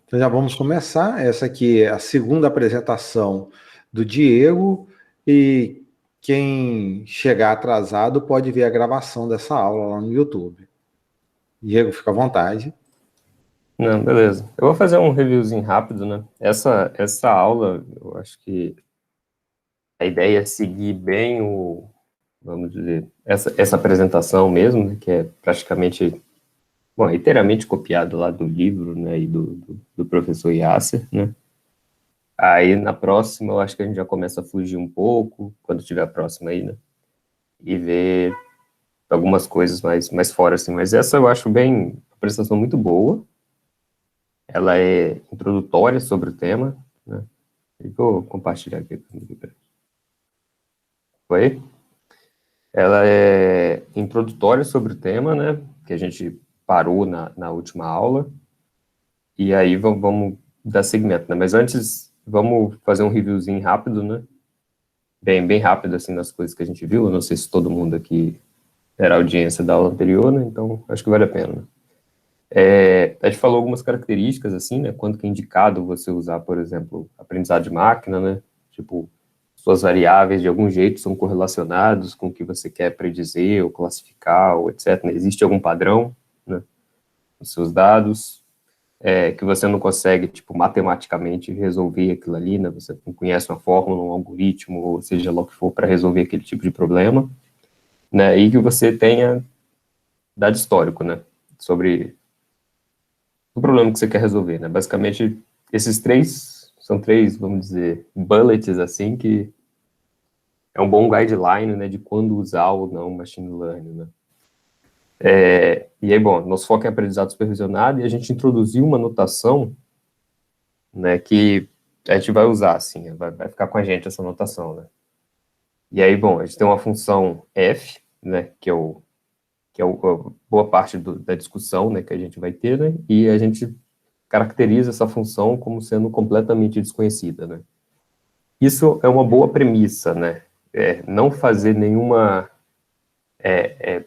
Então já vamos começar. Essa aqui é a segunda apresentação do Diego e quem chegar atrasado pode ver a gravação dessa aula lá no YouTube. Diego, fica à vontade. Não, beleza. Eu vou fazer um reviewzinho rápido, né? Essa aula, eu acho que a ideia é seguir bem vamos dizer, essa apresentação mesmo, né, que é praticamente, bom, inteiramente copiado lá do livro, né, e do professor Yasser, né? Aí na próxima eu acho que a gente já começa a fugir um pouco, quando tiver a próxima aí, né? E ver algumas coisas mais fora, assim. Mas essa eu acho bem, uma apresentação muito boa. Ela é introdutória sobre o tema, né? E vou compartilhar aqui comigo. Foi? Ela é introdutória sobre o tema, né? Que a gente parou na última aula. E aí vamos dar segmento, né? Mas antes, vamos fazer um reviewzinho rápido, né? Bem rápido, assim, nas coisas que a gente viu. Eu não sei se todo mundo aqui era audiência da aula anterior, né? Então, acho que vale a pena, né? A gente falou algumas características, assim, né? Quando que é indicado você usar, por exemplo, aprendizado de máquina, né? Tipo, suas variáveis, de algum jeito, são correlacionados com o que você quer predizer, ou classificar, ou etc. Existe algum padrão, né? Nos seus dados, que você não consegue, tipo, matematicamente resolver aquilo ali, né? Você não conhece uma fórmula, um algoritmo, ou seja lá o que for, para resolver aquele tipo de problema, né? E que você tenha dado histórico, né? Sobre o problema que você quer resolver, né? Basicamente, esses são três, vamos dizer, bullets, assim, que é um bom guideline, né, de quando usar ou não machine learning, né? E aí, bom, nosso foco é aprendizado supervisionado e a gente introduziu uma notação, né, que a gente vai usar, assim, vai ficar com a gente essa notação, né? E aí, bom, a gente tem uma função f, né, a boa parte da discussão, né, que a gente vai ter, né, e a gente caracteriza essa função como sendo completamente desconhecida, né? Isso é uma boa premissa, né? Não fazer nenhuma... É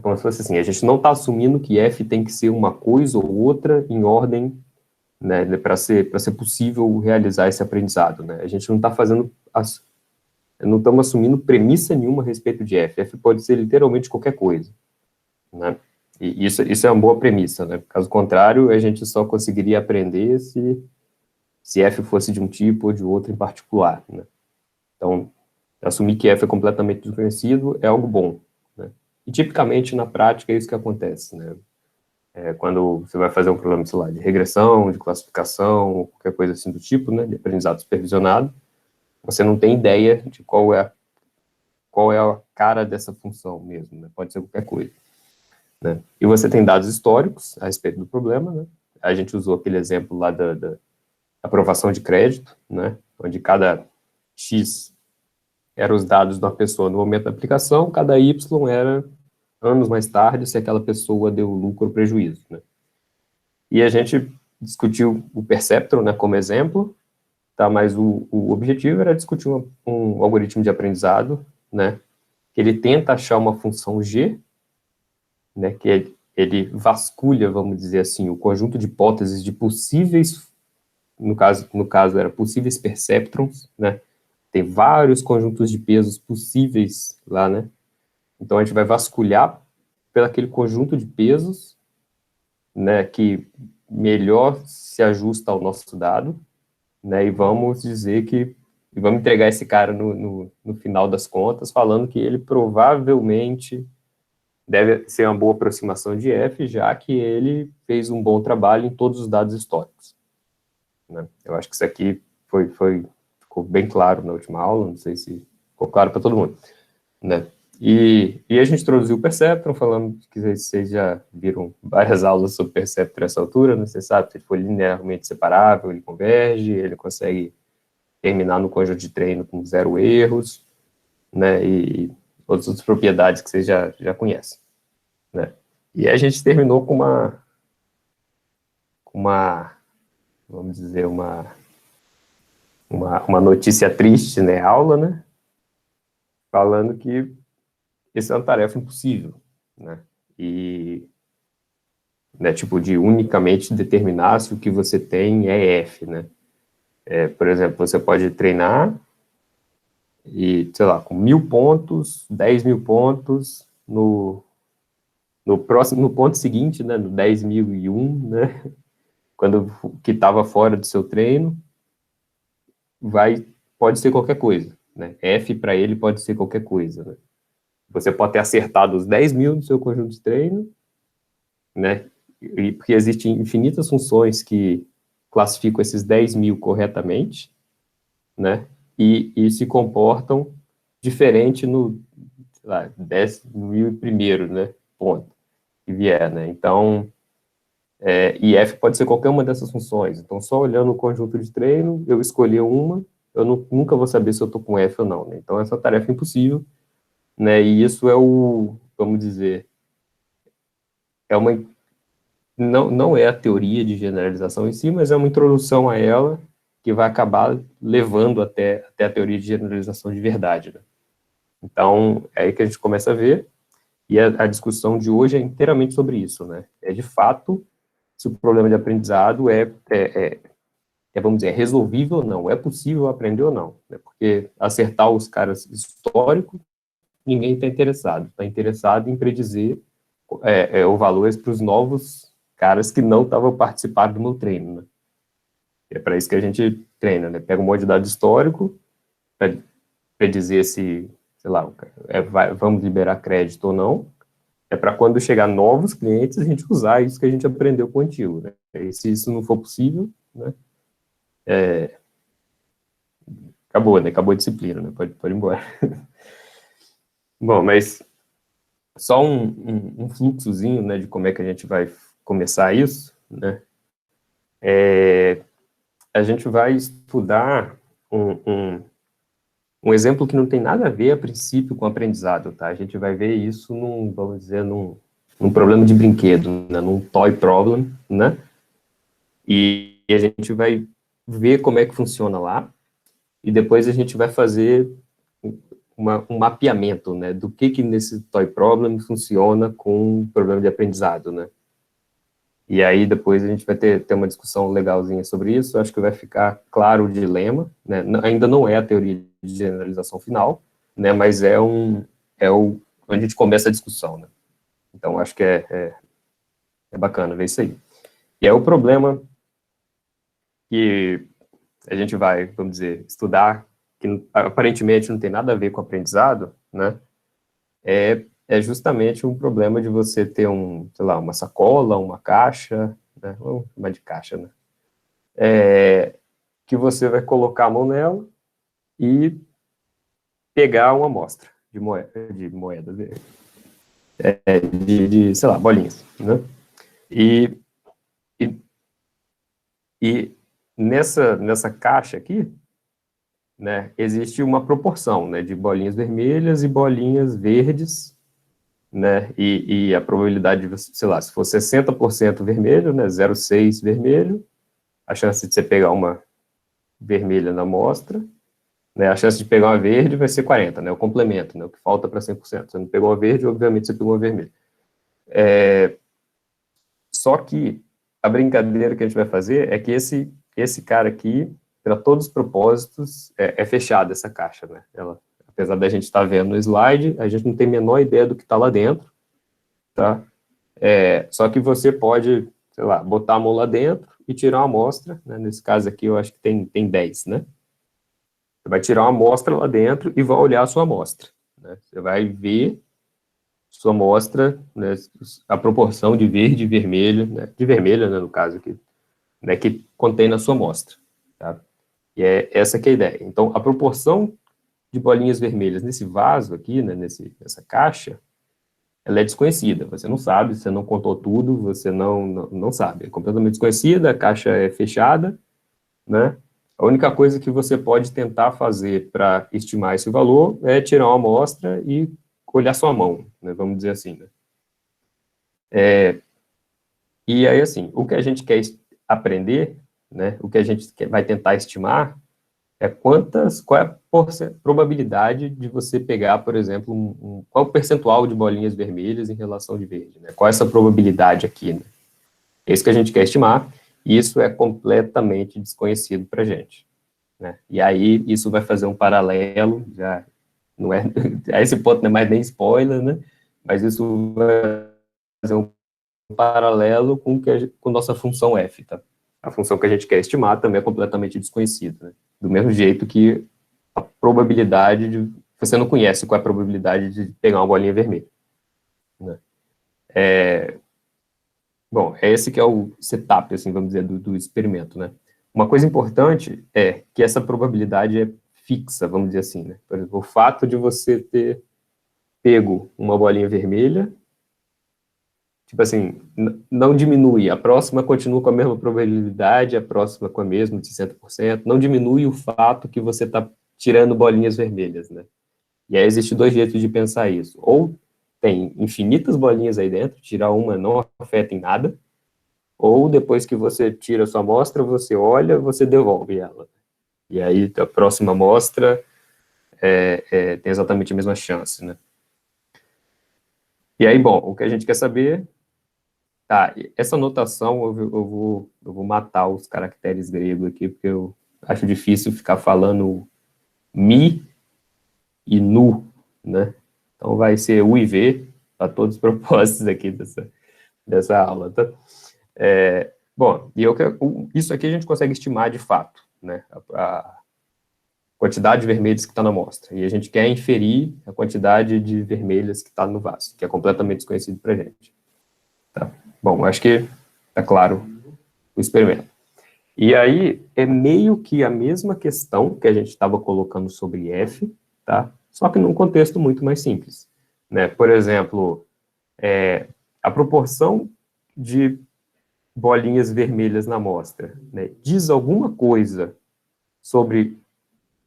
como se fosse assim, a gente não está assumindo que F tem que ser uma coisa ou outra em ordem, né, para ser possível realizar esse aprendizado, né? A gente não está não estamos assumindo premissa nenhuma a respeito de F. F pode ser literalmente qualquer coisa, né? E isso é uma boa premissa, né? Caso contrário, a gente só conseguiria aprender se F fosse de um tipo ou de outro em particular, né? Então, assumir que F é completamente desconhecido é algo bom, né? E tipicamente na prática é isso que acontece, né? Quando você vai fazer um problema, sei lá, de regressão, de classificação, qualquer coisa assim do tipo, né, de aprendizado supervisionado, você não tem ideia de qual é a cara dessa função mesmo, né? Pode ser qualquer coisa, né? E você tem dados históricos a respeito do problema, né? A gente usou aquele exemplo lá da aprovação de crédito, né, onde cada X eram os dados de uma pessoa no momento da aplicação, cada Y era anos mais tarde, se aquela pessoa deu lucro ou prejuízo, né? E a gente discutiu o Perceptron, né, como exemplo, tá? Mas o objetivo era discutir um algoritmo de aprendizado, né, que ele tenta achar uma função G, né, que ele vasculha, vamos dizer assim, o conjunto de hipóteses de possíveis, no caso era possíveis perceptrons, né, tem vários conjuntos de pesos possíveis lá, né, então a gente vai vasculhar pelo aquele conjunto de pesos, né, que melhor se ajusta ao nosso dado, né, e vamos dizer e vamos entregar esse cara no final das contas, falando que ele provavelmente deve ser uma boa aproximação de F, já que ele fez um bom trabalho em todos os dados históricos, né? Eu acho que isso aqui ficou bem claro na última aula, não sei se ficou claro para todo mundo, né? E a gente introduziu o Perceptron, falando que vocês já viram várias aulas sobre Perceptron nessa altura, né? Você sabe que ele foi linearmente separável, ele converge, ele consegue terminar no conjunto de treino com 0 erros, né? E outras propriedades que vocês já conhecem, né? E a gente terminou com vamos dizer, uma notícia triste, né? Aula, né? Falando que isso é uma tarefa impossível, né? E né, tipo de unicamente determinar se o que você tem é F, né? Por exemplo, você pode treinar e, sei lá, com 1.000 pontos, 10.000 pontos, no ponto seguinte, né, no 10.001, né, quando que estava fora do seu treino, pode ser qualquer coisa, né? F para ele pode ser qualquer coisa, né? Você pode ter acertado os 10.000 no seu conjunto de treino, né? Porque existem infinitas funções que classificam esses 10.000 corretamente, né? E se comportam diferente no, sei lá, 10.001º, né? Ponto que vier, né? Então, e F pode ser qualquer uma dessas funções. Então, só olhando o conjunto de treino, eu escolhi uma, eu nunca vou saber se eu estou com F ou não, né? Então, essa tarefa é impossível, né? E isso vamos dizer, é uma não é a teoria de generalização em si, mas é uma introdução a ela que vai acabar levando até a teoria de generalização de verdade, né? Então, é aí que a gente começa a ver, e a discussão de hoje é inteiramente sobre isso, né? É de fato se o problema de aprendizado vamos dizer, resolvível ou não, é possível aprender ou não, né? Porque acertar os caras históricos, ninguém está interessado em predizer o valor para os novos caras que não estavam participando do meu treino, né? É para isso que a gente treina, né? Pega um monte de dado histórico para dizer se, sei lá, vamos liberar crédito ou não. É para quando chegar novos clientes, a gente usar isso que a gente aprendeu com o antigo, né? E se isso não for possível, né? Acabou, né? Acabou a disciplina, né? Pode ir embora. Bom, mas só um fluxozinho, né, de como é que a gente vai começar isso, né? A gente vai estudar um exemplo que não tem nada a ver, a princípio, com aprendizado, tá? A gente vai ver isso vamos dizer, num problema de brinquedo, né? Num toy problem, né? E a gente vai ver como é que funciona lá, e depois a gente vai fazer um mapeamento, né, do que nesse toy problem funciona com o problema de aprendizado, né. E aí depois a gente vai ter uma discussão legalzinha sobre isso, acho que vai ficar claro o dilema, né, ainda não é a teoria de generalização final, né, mas onde a gente começa a discussão, né. Então acho que é bacana ver isso aí. E é o problema que a gente vai, vamos dizer, estudar, que aparentemente não tem nada a ver com aprendizado, né, é justamente um problema de você ter sei lá, uma sacola, uma caixa, né, vamos chamar de caixa, né, que você vai colocar a mão nela e pegar uma amostra de moeda, sei lá, bolinhas, né, e, e, e nessa caixa aqui, né, existe uma proporção, né, de bolinhas vermelhas e bolinhas verdes, né, e a probabilidade de, sei lá, se for 60% vermelho, né, 0,6 vermelho, a chance de você pegar uma vermelha na amostra, né, a chance de pegar uma verde vai ser 40, né, o complemento, né, o que falta para 100%. Você não pegou uma verde, obviamente você pegou uma vermelha. Só que a brincadeira que a gente vai fazer é que esse cara aqui, para todos os propósitos, é fechada essa caixa, né, apesar da gente estar vendo no slide, a gente não tem a menor ideia do que está lá dentro, tá? Só que você pode, sei lá, botar a mão lá dentro e tirar uma amostra, né? Nesse caso aqui eu acho que tem 10, né? Você vai tirar uma amostra lá dentro e vai olhar a sua amostra, né? Você vai ver sua amostra, né, a proporção de verde e vermelho, né, de vermelho, né, no caso aqui, né, que contém na sua amostra, tá? E essa que é a ideia. Então, a proporção de bolinhas vermelhas nesse vaso aqui, né, nessa caixa, ela é desconhecida, você não sabe, você não contou tudo, você não sabe, é completamente desconhecida, a caixa é fechada, né? A única coisa que você pode tentar fazer para estimar esse valor é tirar uma amostra e olhar sua mão, né, vamos dizer assim, né? E aí, assim, o que a gente quer aprender, né, o que a gente vai tentar estimar é qual é a probabilidade de você pegar, por exemplo, qual é o percentual de bolinhas vermelhas em relação de verde, né? Qual é essa probabilidade aqui, né? É isso que a gente quer estimar, e isso é completamente desconhecido para a gente, né? E aí, isso vai fazer um paralelo, já não é, a esse ponto não é mais nem spoiler, né? Mas isso vai fazer um paralelo com nossa função f, tá? A função que a gente quer estimar também é completamente desconhecida, né? Do mesmo jeito que a probabilidade de... Você não conhece qual é a probabilidade de pegar uma bolinha vermelha, né? Bom, esse que é o setup, assim, vamos dizer, do experimento, né? Uma coisa importante é que essa probabilidade é fixa, vamos dizer assim, né? Por exemplo, o fato de você ter pego uma bolinha vermelha, tipo assim, não diminui, a próxima continua com a mesma probabilidade, a próxima com a mesma, de 60%, não diminui o fato que você está tirando bolinhas vermelhas, né? E aí existe dois jeitos de pensar isso. Ou tem infinitas bolinhas aí dentro, tirar uma não afeta em nada, ou depois que você tira a sua amostra, você olha, você devolve ela. E aí a próxima amostra tem exatamente a mesma chance, né? E aí, bom, o que a gente quer saber... Tá, essa notação eu vou matar os caracteres gregos aqui, porque eu acho difícil ficar falando mi e nu, né? Então vai ser u e v para todos os propósitos aqui dessa aula, tá? Bom, isso aqui a gente consegue estimar de fato, né? A quantidade de vermelhos que está na amostra. E a gente quer inferir a quantidade de vermelhas que está no vaso, que é completamente desconhecido para a gente. Tá? Bom, acho que é claro o experimento. E aí, é meio que a mesma questão que a gente estava colocando sobre F, tá? Só que num contexto muito mais simples, né? Por exemplo, a proporção de bolinhas vermelhas na amostra, né? Diz alguma coisa sobre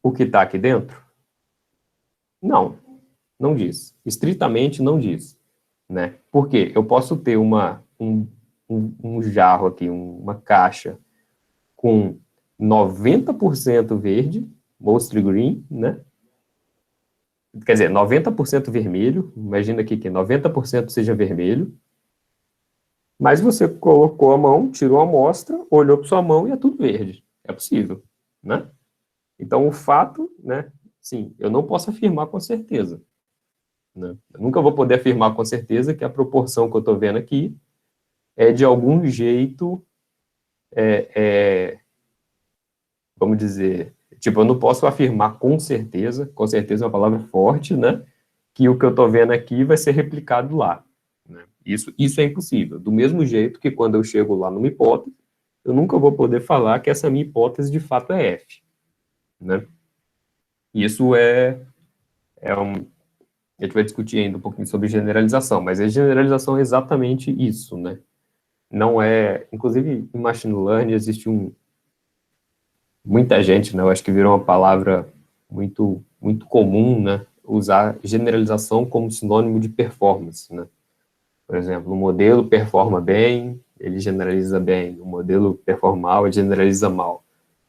o que está aqui dentro? Não, não diz. Estritamente não diz, né? Por quê? Eu posso ter um jarro aqui, uma caixa com 90% verde, mostly green, né? Quer dizer, 90% vermelho, imagina aqui que 90% seja vermelho, mas você colocou a mão, tirou a amostra, olhou para sua mão e é tudo verde. É possível, né? Então, o fato, né? Sim, eu não posso afirmar com certeza, né? Eu nunca vou poder afirmar com certeza que a proporção que eu estou vendo aqui é de algum jeito, vamos dizer, tipo, eu não posso afirmar com certeza é uma palavra forte, né? Que o que eu estou vendo aqui vai ser replicado lá, né? Isso é impossível. Do mesmo jeito que quando eu chego lá numa hipótese, eu nunca vou poder falar que essa minha hipótese de fato é F, né? Isso a gente vai discutir ainda um pouquinho sobre generalização, mas a generalização é exatamente isso, né? Não é... Inclusive, em machine learning existe muita gente, né? Eu acho que virou uma palavra muito, muito comum, né? Usar generalização como sinônimo de performance, né? Por exemplo, o modelo performa bem, ele generaliza bem. O modelo performa mal, ele generaliza mal.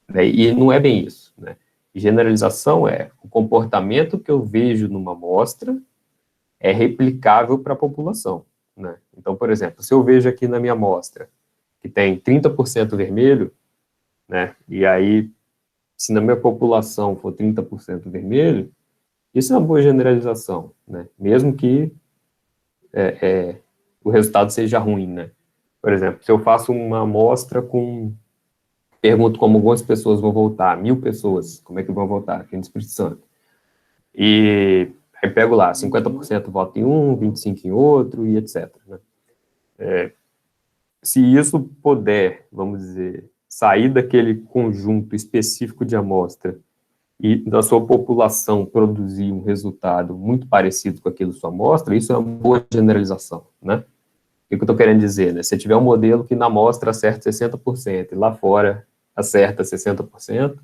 Né? E não é bem isso, né? Generalização é o comportamento que eu vejo numa amostra é replicável para a população, né? Então, por exemplo, se eu vejo aqui na minha amostra que tem 30% vermelho, né? E aí, se na minha população for 30% vermelho, isso é uma boa generalização, né? Mesmo que o resultado seja ruim, né? Por exemplo, se eu faço uma amostra pergunto como algumas pessoas vão votar, 1.000 pessoas, como é que vão votar aqui no Espírito Santo? E aí pego lá, 50% voto em um, 25% em outro, e etc. Né? Se isso puder, vamos dizer, sair daquele conjunto específico de amostra e da sua população produzir um resultado muito parecido com aquilo da sua amostra, isso é uma boa generalização, né? O que eu estou querendo dizer, né? Se tiver um modelo que na amostra acerta 60% e lá fora acerta 60%,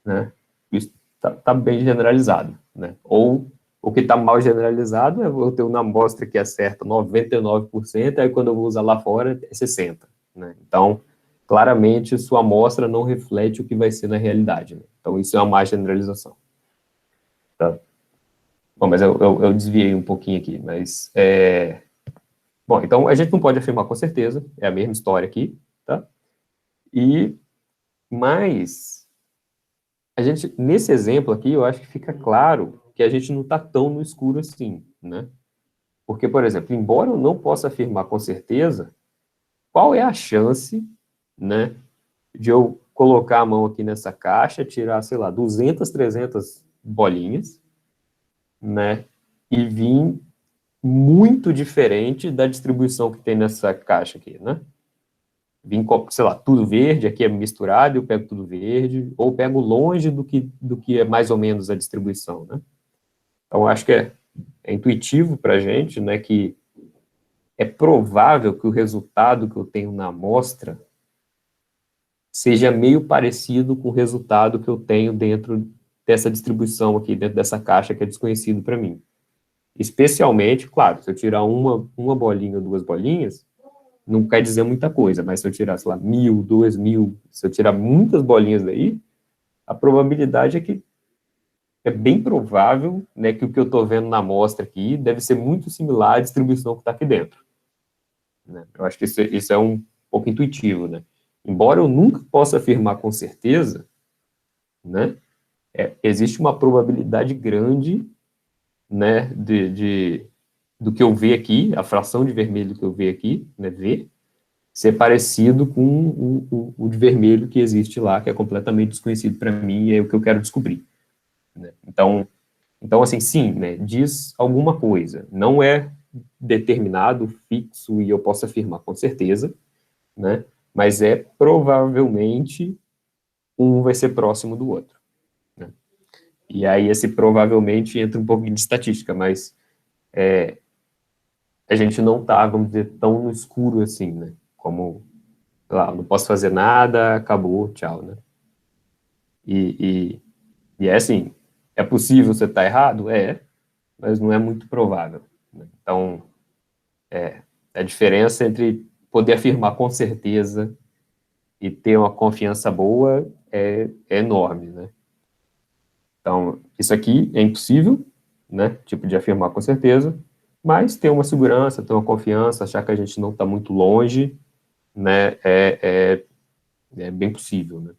né? Isso está bem generalizado, né? Ou o que está mal generalizado é eu ter uma amostra que acerta 99%, aí quando eu vou usar lá fora é 60%, né? Então, claramente, sua amostra não reflete o que vai ser na realidade, né? Então, isso é uma má generalização. Tá? Bom, mas eu desviei um pouquinho aqui, mas Bom, então a gente não pode afirmar com certeza, é a mesma história aqui, tá? Mas, a gente, nesse exemplo aqui, eu acho que fica claro que a gente não está tão no escuro assim, né? Porque, por exemplo, embora eu não possa afirmar com certeza, qual é a chance, né, de eu colocar a mão aqui nessa caixa, tirar, sei lá, 200, 300 bolinhas, né, e vir muito diferente da distribuição que tem nessa caixa aqui, né? Vim, sei lá, tudo verde, aqui é misturado, eu pego tudo verde, ou pego longe do que é mais ou menos a distribuição, né? Então, acho que é intuitivo para a gente, né, que é provável que o resultado que eu tenho na amostra seja meio parecido com o resultado que eu tenho dentro dessa distribuição aqui, dentro dessa caixa que é desconhecido para mim. Especialmente, claro, se eu tirar uma bolinha ou duas bolinhas, não quer dizer muita coisa, mas se eu tirar, sei lá, 1.000, 2.000, se eu tirar muitas bolinhas daí, a probabilidade é que é bem provável, né, que o que eu estou vendo na amostra aqui deve ser muito similar à distribuição que está aqui dentro, né? Eu acho que isso é um pouco intuitivo, né? Embora eu nunca possa afirmar com certeza, né, existe uma probabilidade grande, né, do que eu ver aqui, a fração de vermelho que eu ver aqui, né, V, ser parecido com o de vermelho que existe lá, que é completamente desconhecido para mim, e é o que eu quero descobrir, né? Então, assim, sim, né, diz alguma coisa, não é determinado, fixo, e eu posso afirmar com certeza, né, mas é provavelmente um vai ser próximo do outro, né? E aí esse provavelmente entra um pouquinho de estatística, mas a gente não tá, vamos dizer, tão no escuro assim, né, como, sei lá, não posso fazer nada, acabou, tchau, né? E, e é assim, é possível você estar errado? É, mas não é muito provável, né? Então, a diferença entre poder afirmar com certeza e ter uma confiança boa é enorme, né? Então, isso aqui é impossível, né? Tipo, de afirmar com certeza, mas ter uma segurança, ter uma confiança, achar que a gente não está muito longe, né? É bem possível, né?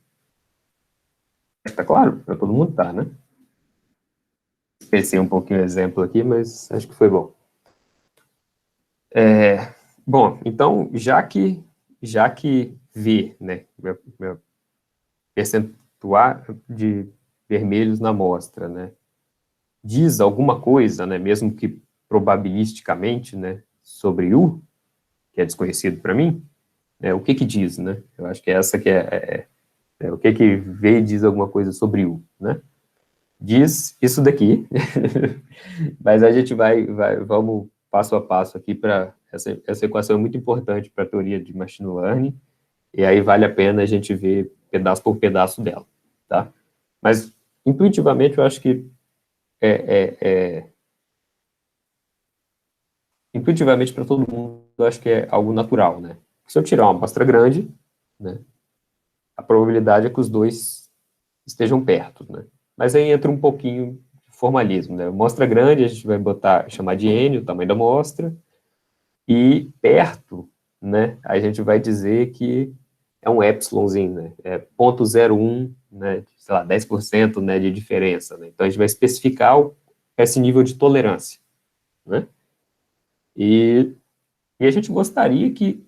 Está claro, para todo mundo tá, né? Pensei um pouquinho o exemplo aqui, mas acho que foi bom. Bom, então, já que V, né, meu percentual de vermelhos na amostra, né, diz alguma coisa, né, mesmo que probabilisticamente, né, sobre U, que é desconhecido para mim, né, o que que diz, né? Eu acho que essa que o que que V diz alguma coisa sobre U, né? Diz isso daqui, mas a gente vamos passo a passo aqui para essa equação é muito importante para a teoria de machine learning, e aí vale a pena a gente ver pedaço por pedaço dela, tá? Mas, intuitivamente, eu acho que intuitivamente para todo mundo, eu acho que é algo natural, né? Se eu tirar uma amostra grande, né, a probabilidade é que os dois estejam perto, né? Mas aí entra um pouquinho de formalismo, né? Amostra grande, a gente vai chamar de N, o tamanho da amostra, e perto, né, a gente vai dizer que é um epsilonzinho, né? É 0,01, né, sei lá, 10%, né, de diferença, né? Então a gente vai especificar esse nível de tolerância, né? E, e a gente gostaria que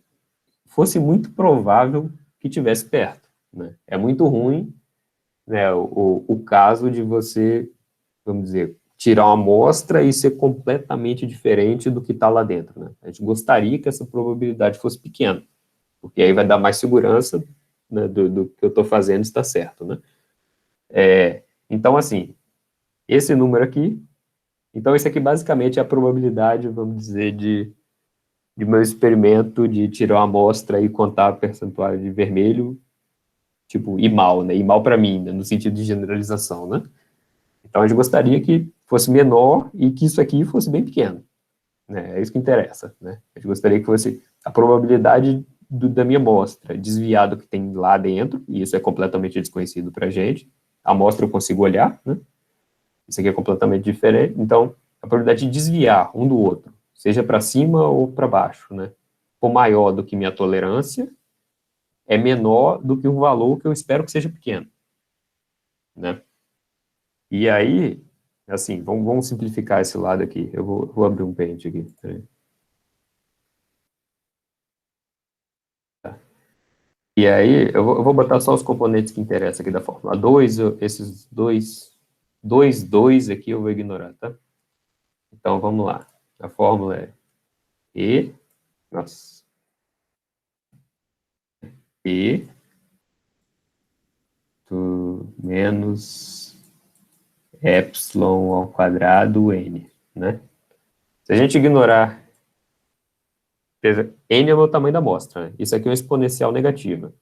fosse muito provável que tivesse perto, né? É muito ruim, né, o caso de você, vamos dizer, tirar uma amostra e ser completamente diferente do que está lá dentro, né? A gente gostaria que essa probabilidade fosse pequena, porque aí vai dar mais segurança, né, do que eu estou fazendo está certo, né? Então, assim, esse número aqui, então esse aqui basicamente é a probabilidade, vamos dizer, de meu experimento de tirar uma amostra e contar a percentual de vermelho, tipo, e mal, né? E mal para mim, né, no sentido de generalização, né? Então, a gente gostaria que fosse menor e que isso aqui fosse bem pequeno, né? É isso que interessa, né? A gente gostaria que fosse a probabilidade da minha amostra desviar do que tem lá dentro, e isso é completamente desconhecido para a gente. A amostra eu consigo olhar, né? Isso aqui é completamente diferente. Então, a probabilidade de desviar um do outro seja para cima ou para baixo, né? For maior do que minha tolerância, é menor do que o valor que eu espero que seja pequeno, né? E aí, assim, vamos simplificar esse lado aqui. Eu vou abrir um pente aqui. Peraí. E aí, eu vou botar só os componentes que interessam aqui da fórmula 2, esses dois aqui eu vou ignorar, tá? Então, vamos lá. A fórmula é E, nossa, E menos epsilon ao quadrado n, né? Se a gente ignorar, n é o meu tamanho da amostra, né? Isso aqui é uma exponencial negativa,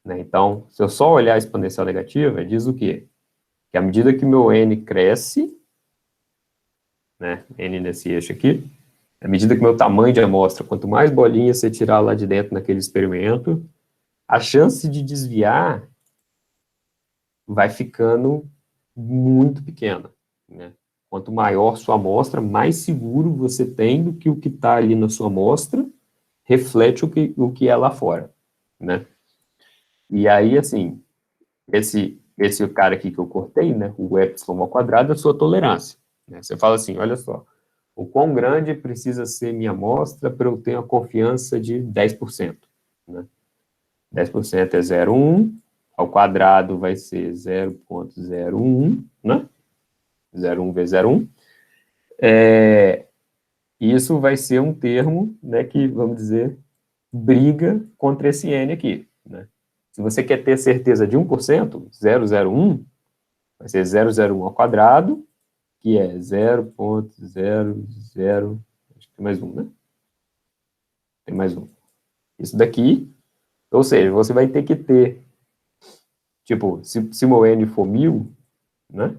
né? Então, se eu só olhar a exponencial negativa, diz o quê? Que à medida que meu n cresce, né, n nesse eixo aqui, à medida que meu tamanho de amostra, quanto mais bolinhas você tirar lá de dentro naquele experimento, a chance de desviar vai ficando muito pequena, né? Quanto maior sua amostra, mais seguro você tem do que o que está ali na sua amostra reflete o que é lá fora, né? E aí, assim, esse cara aqui que eu cortei, né, o epsilon ao quadrado, é a sua tolerância, né? Você fala assim, olha só, o quão grande precisa ser minha amostra para eu ter uma confiança de 10%, né? 10% é 0,1, ao quadrado vai ser 0,01, né? 0,1 vezes 0,1. Isso vai ser um termo, né, que, vamos dizer, briga contra esse n aqui, né? Se você quer ter certeza de 1%, 0,01 vai ser 0,01 ao quadrado, que é 0,00, acho que tem mais um, né? Tem mais um. Isso daqui, ou seja, você vai ter que ter, tipo, se meu n for 1.000, né?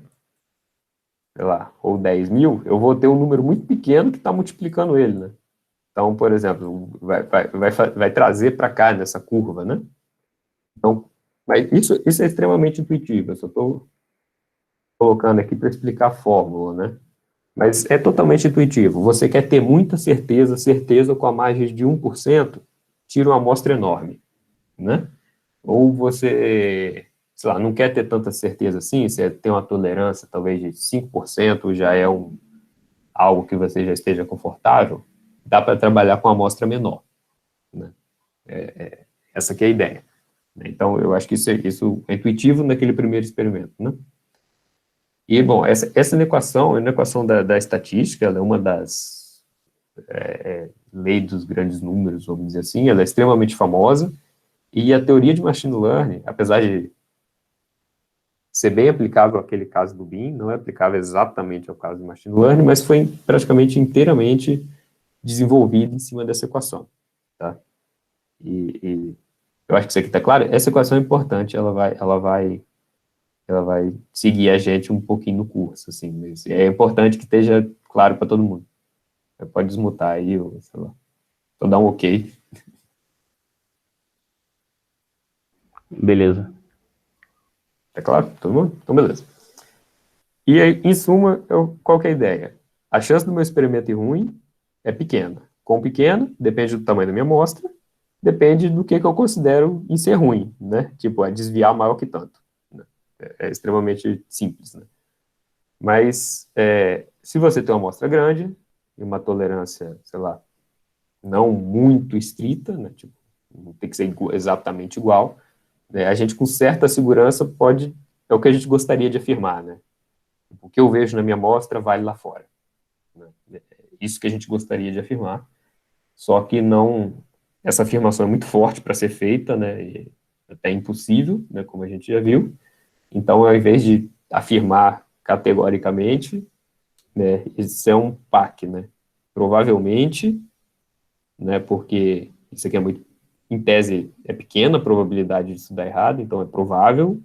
Sei lá, ou 10.000, eu vou ter um número muito pequeno que está multiplicando ele, né? Então, por exemplo, vai trazer para cá nessa curva, né? Então, mas isso é extremamente intuitivo, eu só estou colocando aqui para explicar a fórmula, né? Mas é totalmente intuitivo. Você quer ter muita certeza, certeza com a margem de 1%, tira uma amostra enorme, né? Ou você, sei lá, não quer ter tanta certeza assim, você tem uma tolerância talvez de 5%, já é algo que você já esteja confortável, dá para trabalhar com uma amostra menor, né? Essa que é a ideia. Então, eu acho que isso é intuitivo naquele primeiro experimento, né? E, bom, essa equação é uma equação da estatística, ela é uma das leis dos grandes números, vamos dizer assim, ela é extremamente famosa, e a teoria de machine learning, apesar de ser bem aplicável àquele caso do Bean, não é aplicável exatamente ao caso do machine learning, mas foi praticamente inteiramente desenvolvida em cima dessa equação, tá? E eu acho que isso aqui está claro. Essa equação é importante, ela vai seguir a gente um pouquinho no curso, assim, mas é importante que esteja claro para todo mundo. Você pode desmutar aí, ou, sei lá, só dar um ok. Beleza. Tá claro? Todo mundo? Então, beleza. E aí, em suma, qual que é a ideia? A chance do meu experimento ir ruim é pequena. Quão pequena? Depende do tamanho da minha amostra, depende do que eu considero em ser ruim, né? Tipo, é desviar maior que tanto, né? É extremamente simples, né? Mas, se você tem uma amostra grande e uma tolerância, sei lá, não muito estrita, né? Tipo, não tem que ser exatamente igual, né? A gente, com certa segurança, é o que a gente gostaria de afirmar, né? O que eu vejo na minha amostra vale lá fora, né? É isso que a gente gostaria de afirmar, só que não, essa afirmação é muito forte para ser feita, né? E até impossível, né? Como a gente já viu. Então, ao invés de afirmar categoricamente, né, isso é um PAC, né? Provavelmente, né? Porque isso aqui é muito, em tese, é pequena a probabilidade disso dar errado, então é provável,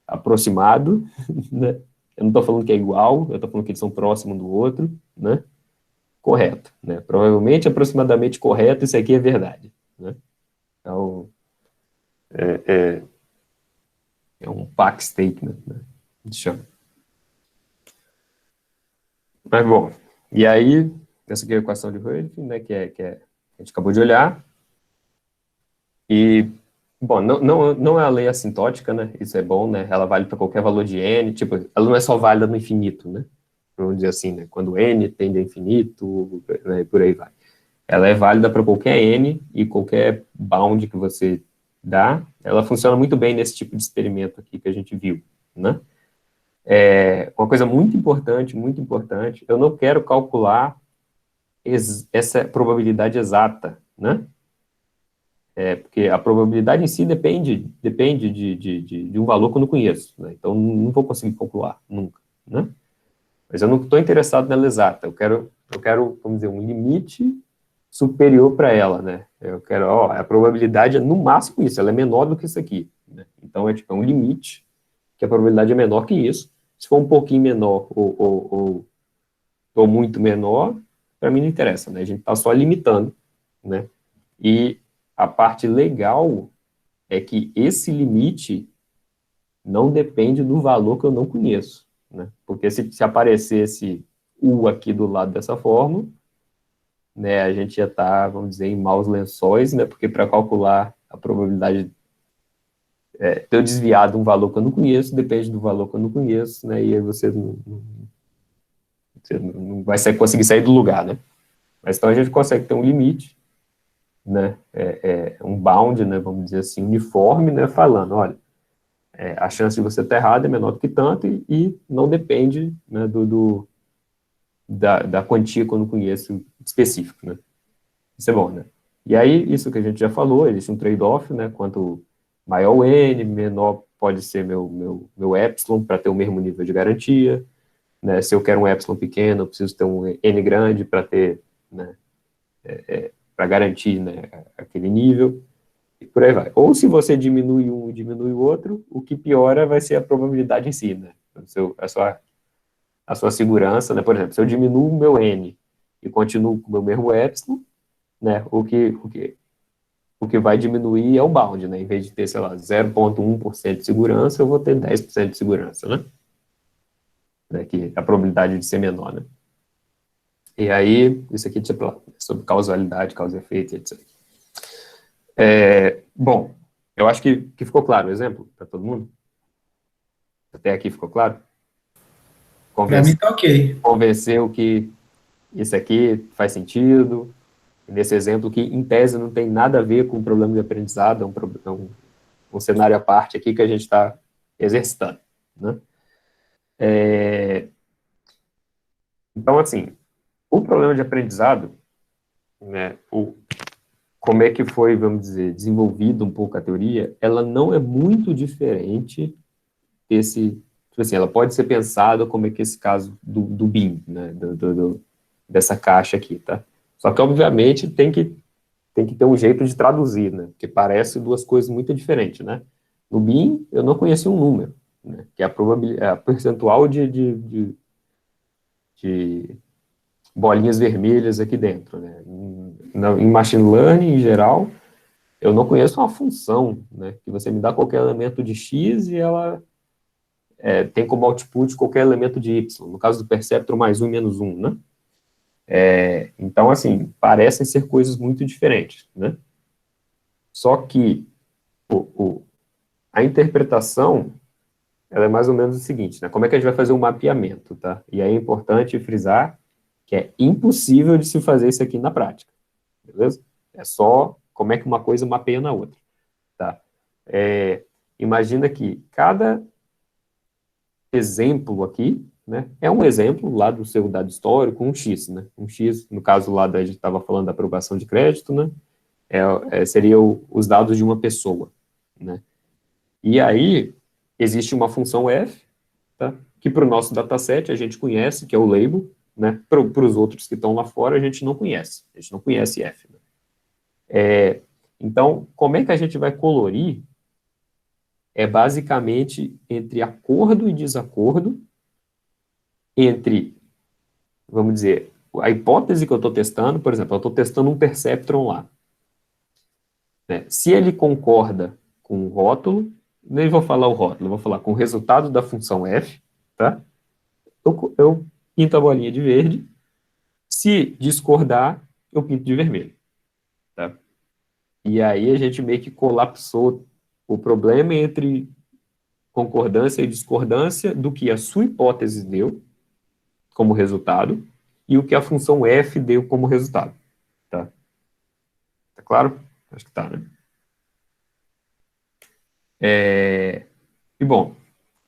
aproximado, né? Eu não estou falando que é igual, eu estou falando que eles são próximos um do outro, né? Correto, né? Provavelmente, aproximadamente correto, isso aqui é verdade, né? Então, é um PAC statement, né? A gente chama. Mas, bom, e aí, essa aqui é a equação de Hödfeld, né, a gente acabou de olhar. E, bom, não é a lei assintótica, né? Isso é bom, né? Ela vale para qualquer valor de n, tipo, ela não é só válida no infinito, né? Vamos dizer assim, né? Quando n tende a infinito, né, e por aí vai. Ela é válida para qualquer n e qualquer bound que você dá. Ela funciona muito bem nesse tipo de experimento aqui que a gente viu, né? Uma coisa muito importante, eu não quero calcular essa probabilidade exata, né? Porque a probabilidade em si depende de um valor que eu não conheço, né? Então, não vou conseguir calcular, nunca, né? Mas eu não estou interessado nela exata, eu quero, vamos dizer, um limite superior para ela, né? Eu quero, a probabilidade é no máximo isso, ela é menor do que isso aqui, né? Então, tipo, é um limite, que a probabilidade é menor que isso. Se for um pouquinho menor ou muito menor, para mim não interessa, né? A gente está só limitando, né? E a parte legal é que esse limite não depende do valor que eu não conheço, né? Porque se aparecesse U aqui do lado dessa forma, né, a gente ia estar, vamos dizer, em maus lençóis, né? Porque para calcular a probabilidade de eu desviar de um valor que eu não conheço, depende do valor que eu não conheço, né? E aí você não vai conseguir sair do lugar, né? Mas então a gente consegue ter um limite, né? Um bound, né? Vamos dizer assim, uniforme, né? Falando, olha, a chance de você estar errado é menor do que tanto e não depende, né, da quantia que eu não conheço específico, né? Isso é bom, né? E aí, isso que a gente já falou, existe um trade-off, né? Quanto maior o N, menor pode ser meu epsilon para ter o mesmo nível de garantia, né? Se eu quero um epsilon pequeno, eu preciso ter um N grande para ter, né, para garantir, né, aquele nível, e por aí vai. Ou se você diminui um e diminui o outro, o que piora vai ser a probabilidade em si, né? A sua segurança, né? Por exemplo, se eu diminuo o meu N e continuo com o meu mesmo epsilon, né? O que vai diminuir é o bound, né? Em vez de ter, sei lá, 0,1% de segurança, eu vou ter 10% de segurança, né? Que a probabilidade de ser menor, né? E aí, isso aqui, tipo, sobre causalidade, causa e efeito, etc. Bom, eu acho que ficou claro o exemplo para todo mundo. Até aqui ficou claro? Para mim tá ok. Convenceu que isso aqui faz sentido, nesse exemplo que, em tese, não tem nada a ver com o problema de aprendizado, um cenário à parte aqui que a gente está exercitando, né? Então, assim, o problema de aprendizado, né, como é que foi, vamos dizer, desenvolvido um pouco a teoria, ela não é muito diferente tipo assim, ela pode ser pensada como é que esse caso do BIM, né, dessa caixa aqui, tá? Só que, obviamente, tem que ter um jeito de traduzir, né, porque parece duas coisas muito diferentes, né? No BIM, eu não conhecia um número, né, que é a percentual de bolinhas vermelhas aqui dentro, né? Em machine learning, em geral, eu não conheço uma função, né, que você me dá qualquer elemento de x e ela tem como output qualquer elemento de y, no caso do perceptron mais um e menos um, né? Então, assim, parecem ser coisas muito diferentes, né? Só que a interpretação, ela é mais ou menos o seguinte, né? Como é que a gente vai fazer um mapeamento, tá? E aí é importante frisar que é impossível de se fazer isso aqui na prática, beleza? É só como é que uma coisa mapeia na outra, tá? Imagina que cada exemplo aqui, né, é um exemplo lá do seu dado histórico, um X, né? Um X, no caso lá, a gente estava falando da aprovação de crédito, né? Seria os dados de uma pessoa, né? E aí, existe uma função f, tá? Que para o nosso dataset a gente conhece, que é o label, né? Para os outros que estão lá fora, a gente não conhece f, né? Então, como é que a gente vai colorir? É basicamente entre acordo e desacordo, entre, vamos dizer, a hipótese que eu estou testando, por exemplo, eu estou testando um perceptron lá, né? Se ele concorda com o rótulo, nem vou falar o rótulo, vou falar com o resultado da função f, tá? Eu pinto a bolinha de verde. Se discordar, eu pinto de vermelho. Tá? E aí a gente meio que colapsou o problema entre concordância e discordância do que a sua hipótese deu como resultado e o que a função f deu como resultado. Tá, tá claro? Acho que tá, né? E bom,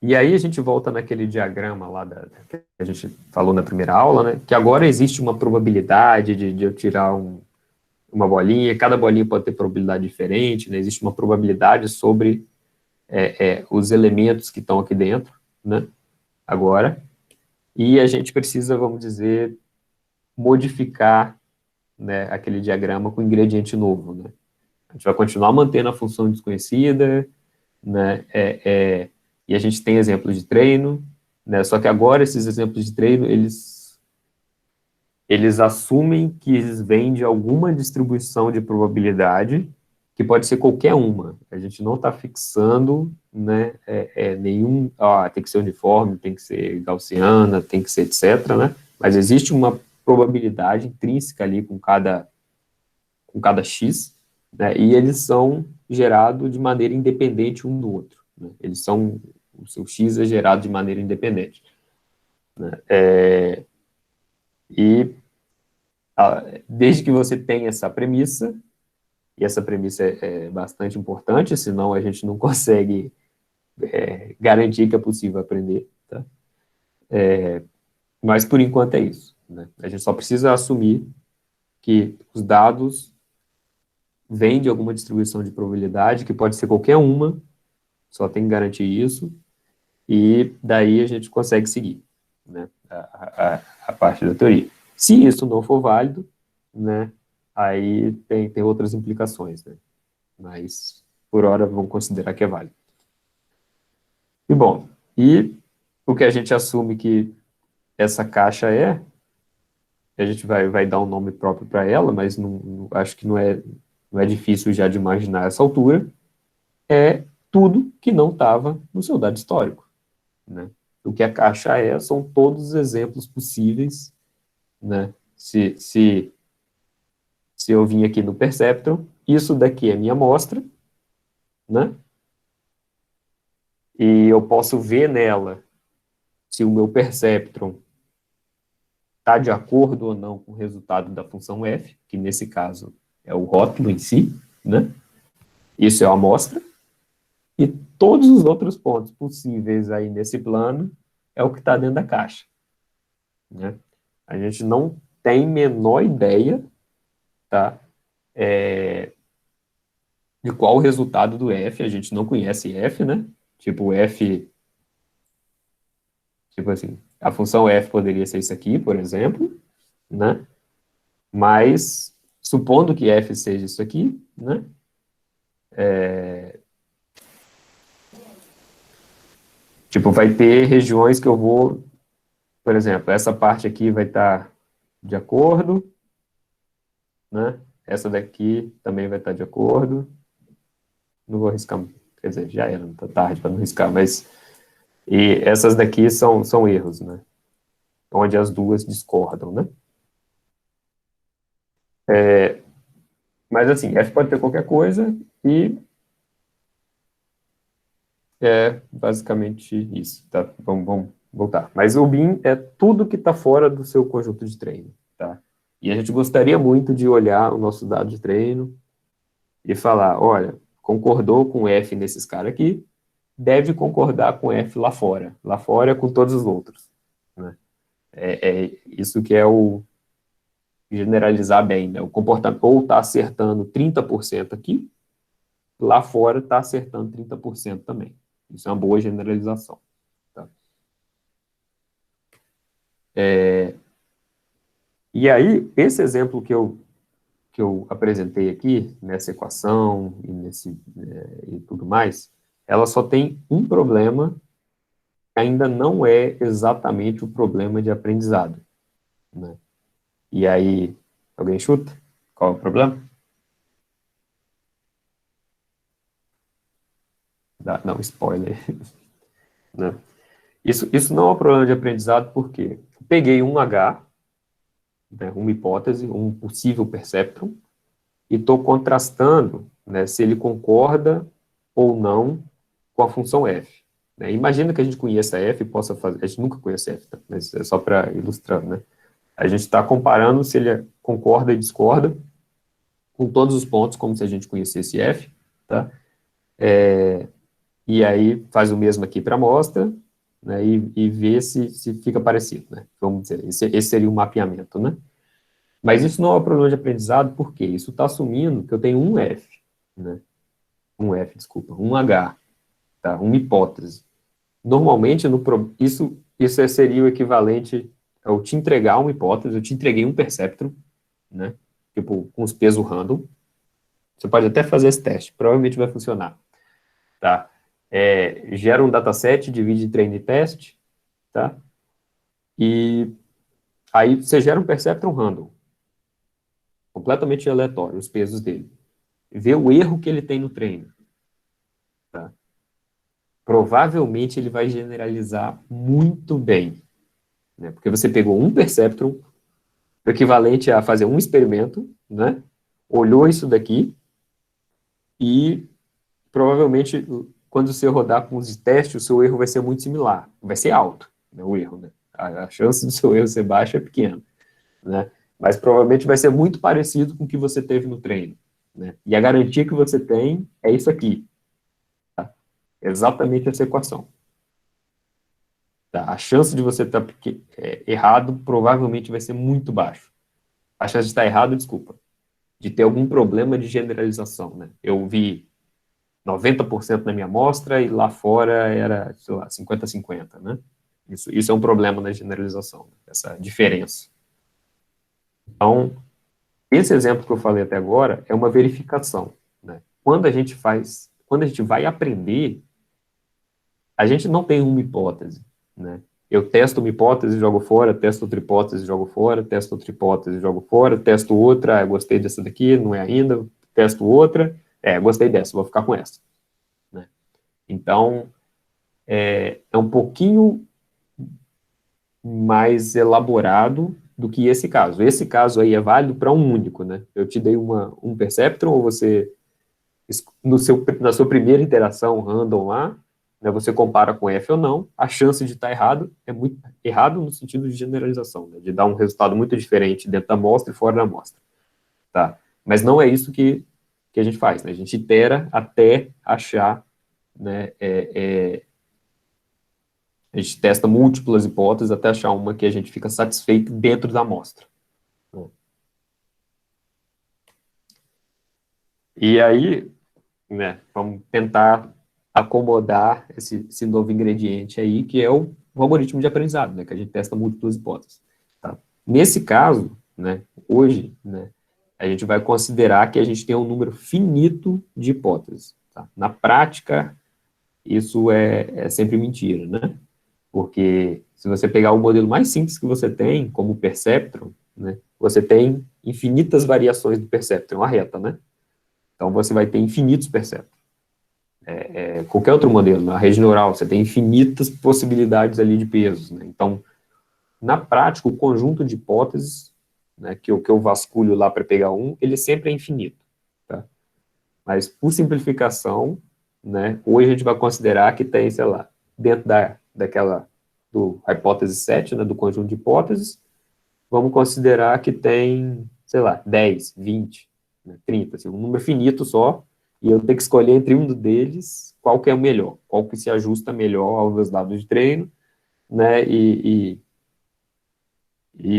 e aí a gente volta naquele diagrama lá que a gente falou na primeira aula, né? Que agora existe uma probabilidade de eu tirar uma bolinha, cada bolinha pode ter probabilidade diferente, né? Existe uma probabilidade sobre os elementos que estão aqui dentro, né? Agora, e a gente precisa, vamos dizer, modificar, né, aquele diagrama com ingrediente novo, né? A gente vai continuar mantendo a função desconhecida, né? E a gente tem exemplos de treino, né? Só que agora esses exemplos de treino, eles assumem que eles vêm de alguma distribuição de probabilidade, que pode ser qualquer uma. A gente não está fixando, né, nenhum, tem que ser uniforme, tem que ser gaussiana, tem que ser etc, né? Mas existe uma probabilidade intrínseca ali com cada x, né? E eles são gerados de maneira independente um do outro, né? O seu x é gerado de maneira independente, né? E desde que você tenha essa premissa, e essa premissa é bastante importante, senão a gente não consegue garantir que é possível aprender, tá? Mas por enquanto é isso, né? A gente só precisa assumir que os dados vêm de alguma distribuição de probabilidade, que pode ser qualquer uma, só tem que garantir isso, e daí a gente consegue seguir, né, a parte da teoria. Se isso não for válido, né, aí tem outras implicações, né, mas por hora vamos considerar que é válido. E bom, e o que a gente assume que essa caixa a gente vai dar um nome próprio para ela, mas acho que não é difícil já de imaginar essa altura, é tudo que não estava no seu dado histórico, né? O que a caixa são todos os exemplos possíveis, né? Se eu vim aqui no Perceptron, isso daqui é minha amostra, né? E eu posso ver nela se o meu Perceptron está de acordo ou não com o resultado da função f, que nesse caso é o rótulo em si, né? Isso é a amostra. E todos os outros pontos possíveis aí nesse plano é o que está dentro da caixa, né? A gente não tem menor ideia, tá? De qual o resultado do F, a gente não conhece F, né? Tipo, F, tipo assim, a função F poderia ser isso aqui, por exemplo, né? Mas, supondo que F seja isso aqui, né? Tipo, vai ter regiões que eu vou, por exemplo, essa parte aqui vai estar de acordo, né? Essa daqui também vai estar de acordo. Não vou arriscar, quer dizer, já era, tá tarde para não arriscar, mas... E essas daqui são erros, né? Onde as duas discordam, né? Mas, assim, F pode ter qualquer coisa e é basicamente isso, tá? Vamos voltar. Mas o BIM é tudo que está fora do seu conjunto de treino, tá? E a gente gostaria muito de olhar o nosso dado de treino e falar, olha, concordou com F nesses caras aqui, deve concordar com F lá fora. Lá fora é com todos os outros, né? É isso que é o generalizar bem, né? O comportamento ou está acertando 30% aqui, lá fora está acertando 30% também. Isso é uma boa generalização. Tá? E aí, esse exemplo que eu apresentei aqui, nessa equação e tudo mais, ela só tem um problema, que ainda não é exatamente o problema de aprendizado, né? E aí, alguém chuta? Qual é o problema? Não, spoiler. Né? Isso não é um problema de aprendizado, porque eu peguei um H, né, uma hipótese, um possível perceptron, e estou contrastando, né, se ele concorda ou não com a função f. Né? Imagina que a gente conheça f e possa fazer... A gente nunca conhece f, tá? Mas é só para ilustrar, né? A gente está comparando se ele concorda e discorda com todos os pontos, como se a gente conhecesse f, tá? E aí faz o mesmo aqui para a amostra, né, e vê se fica parecido, né? Vamos dizer, esse seria o mapeamento, né? Mas isso não é um problema de aprendizado, porque isso está assumindo que eu tenho um F, né? Desculpa, um H, tá? Uma hipótese. Normalmente, isso seria o equivalente a eu te entregar uma hipótese, eu te entreguei um perceptron, né? Tipo, com os pesos random. Você pode até fazer esse teste, provavelmente vai funcionar, tá? Gera um dataset, divide em treino e teste, tá? E aí você gera um perceptron random, completamente aleatório, os pesos dele. Vê o erro que ele tem no treino, tá? Provavelmente ele vai generalizar muito bem, né? Porque você pegou um perceptron, o equivalente a fazer um experimento, né? Olhou isso daqui e provavelmente quando você rodar com os testes, o seu erro vai ser muito similar, vai ser alto, né, o erro, né? A chance do seu erro ser baixa é pequena, né? Mas provavelmente vai ser muito parecido com o que você teve no treino, né? E a garantia que você tem é isso aqui, tá? Exatamente essa equação. Tá? A chance de você estar errado provavelmente vai ser muito baixo. A chance de estar errado, desculpa, de ter algum problema de generalização, né? Eu vi 90% na minha amostra e lá fora era, sei lá, 50-50, né? Isso é um problema na generalização, essa diferença. Então, esse exemplo que eu falei até agora é uma verificação, né? Quando a gente vai aprender, a gente não tem uma hipótese, né? Eu testo uma hipótese e jogo fora, testo outra hipótese e jogo fora, testo outra hipótese e jogo fora, testo outra, gostei dessa daqui, não é ainda, testo outra, gostei dessa, vou ficar com essa, né? Então, é um pouquinho mais elaborado do que esse caso. Esse caso aí é válido para um único, né? Eu te dei um perceptron, ou você, na sua primeira interação random lá, né, você compara com F ou não, a chance de estar errado é muito errado no sentido de generalização, né, de dar um resultado muito diferente dentro da amostra e fora da amostra, tá? Mas não é isso que a gente faz, né? A gente itera até achar, né, a gente testa múltiplas hipóteses até achar uma que a gente fica satisfeito dentro da amostra. E aí, né, vamos tentar acomodar esse novo ingrediente aí, que é o algoritmo de aprendizado, né, que a gente testa múltiplas hipóteses. Tá? Nesse caso, né, hoje, né, a gente vai considerar que a gente tem um número finito de hipóteses. Tá? Na prática, isso é sempre mentira, né? Porque se você pegar o modelo mais simples que você tem, como o perceptron, né, você tem infinitas variações do perceptron, é uma reta, né? Então você vai ter infinitos perceptrons. Qualquer outro modelo, na rede neural, você tem infinitas possibilidades ali de pesos, né? Então, na prática, o conjunto de hipóteses, né, que eu vasculho lá para pegar ele sempre é infinito, tá? Mas, por simplificação, né, hoje a gente vai considerar que tem, sei lá, dentro a hipótese 7, né, do conjunto de hipóteses, vamos considerar que tem, sei lá, 10, 20, né, 30, assim, um número finito só, e eu tenho que escolher entre um deles qual que é o melhor, qual que se ajusta melhor aos meus dados de treino, né, e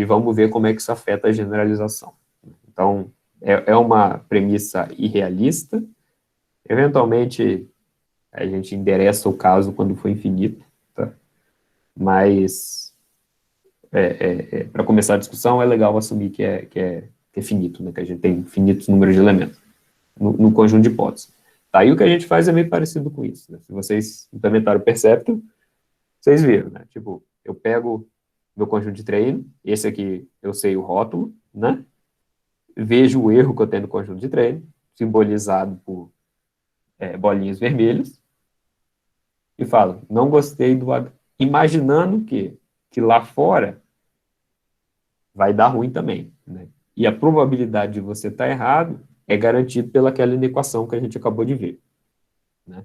vamos ver como é que isso afeta a generalização. Então, é uma premissa irrealista. Eventualmente, a gente endereça o caso quando for infinito, tá? Mas, para começar a discussão, é legal assumir que é finito, né? Que a gente tem infinitos números de elementos no conjunto de hipóteses. Tá? E o que a gente faz é meio parecido com isso, né? Se vocês implementaram o Perceptron, vocês viram, né? Tipo, eu pego meu conjunto de treino, esse aqui eu sei o rótulo, né? Vejo o erro que eu tenho no conjunto de treino, simbolizado por bolinhas vermelhas, e falo, não gostei imaginando que lá fora vai dar ruim também, né? E a probabilidade de você estar errado é garantida pelaquela equação que a gente acabou de ver, né?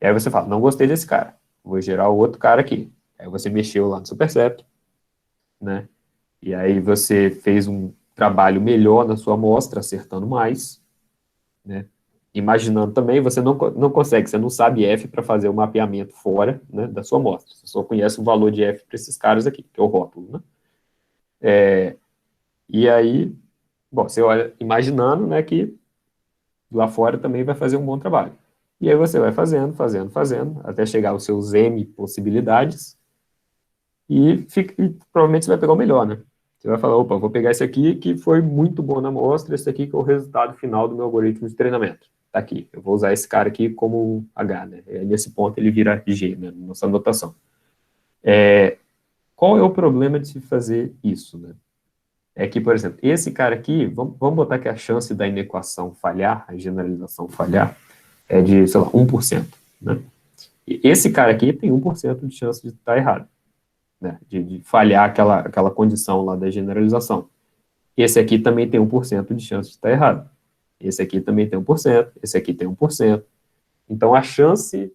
E aí você fala, não gostei desse cara, vou gerar o outro cara aqui. Aí você mexeu lá no Superset, né? E aí você fez um trabalho melhor na sua amostra, acertando mais, né? Imaginando também, você não consegue, você não sabe F para fazer o mapeamento fora, né, da sua amostra. Você só conhece o valor de F para esses caras aqui, que é o rótulo, né? E aí, bom, você olha imaginando, né, que lá fora também vai fazer um bom trabalho. E aí você vai fazendo, fazendo, fazendo, até chegar aos seus M possibilidades, e provavelmente você vai pegar o melhor, né? Você vai falar, opa, vou pegar esse aqui que foi muito bom na amostra, esse aqui que é o resultado final do meu algoritmo de treinamento. Tá aqui, eu vou usar esse cara aqui como H, né? E nesse ponto ele vira G, né? Nossa anotação. Qual é o problema de se fazer isso, né? É que, por exemplo, esse cara aqui, vamos botar que a chance da inequação falhar, a generalização falhar, é de, sei lá, 1%, né? E esse cara aqui tem 1% de chance de estar errado, né? De falhar aquela condição lá da generalização. Esse aqui também tem 1% de chance de estar errado. Esse aqui também tem 1%, esse aqui tem 1%. Então, a chance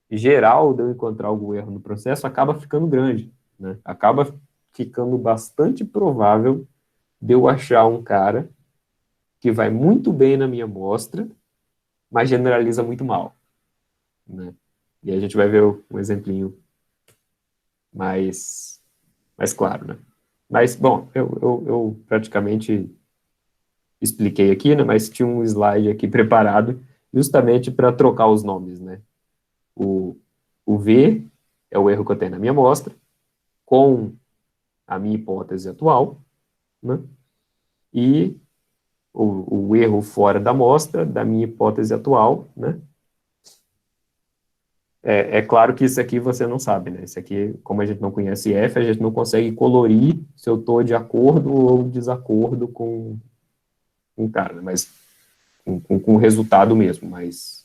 geral de eu encontrar algum erro no processo acaba ficando grande, né? Acaba ficando bastante provável de eu achar um cara que vai muito bem na minha amostra, mas generaliza muito mal, né? E a gente vai ver um exemplinho mais claro, né? Mas, bom, eu praticamente expliquei aqui, né? Mas tinha um slide aqui preparado justamente para trocar os nomes, né? O V é o erro que eu tenho na minha amostra, com a minha hipótese atual, né? E o erro fora da amostra, da minha hipótese atual, né? É claro que isso aqui você não sabe, né? Isso aqui, como a gente não conhece F, a gente não consegue colorir se eu estou de acordo ou desacordo com o cara, né? Mas com o resultado mesmo, mas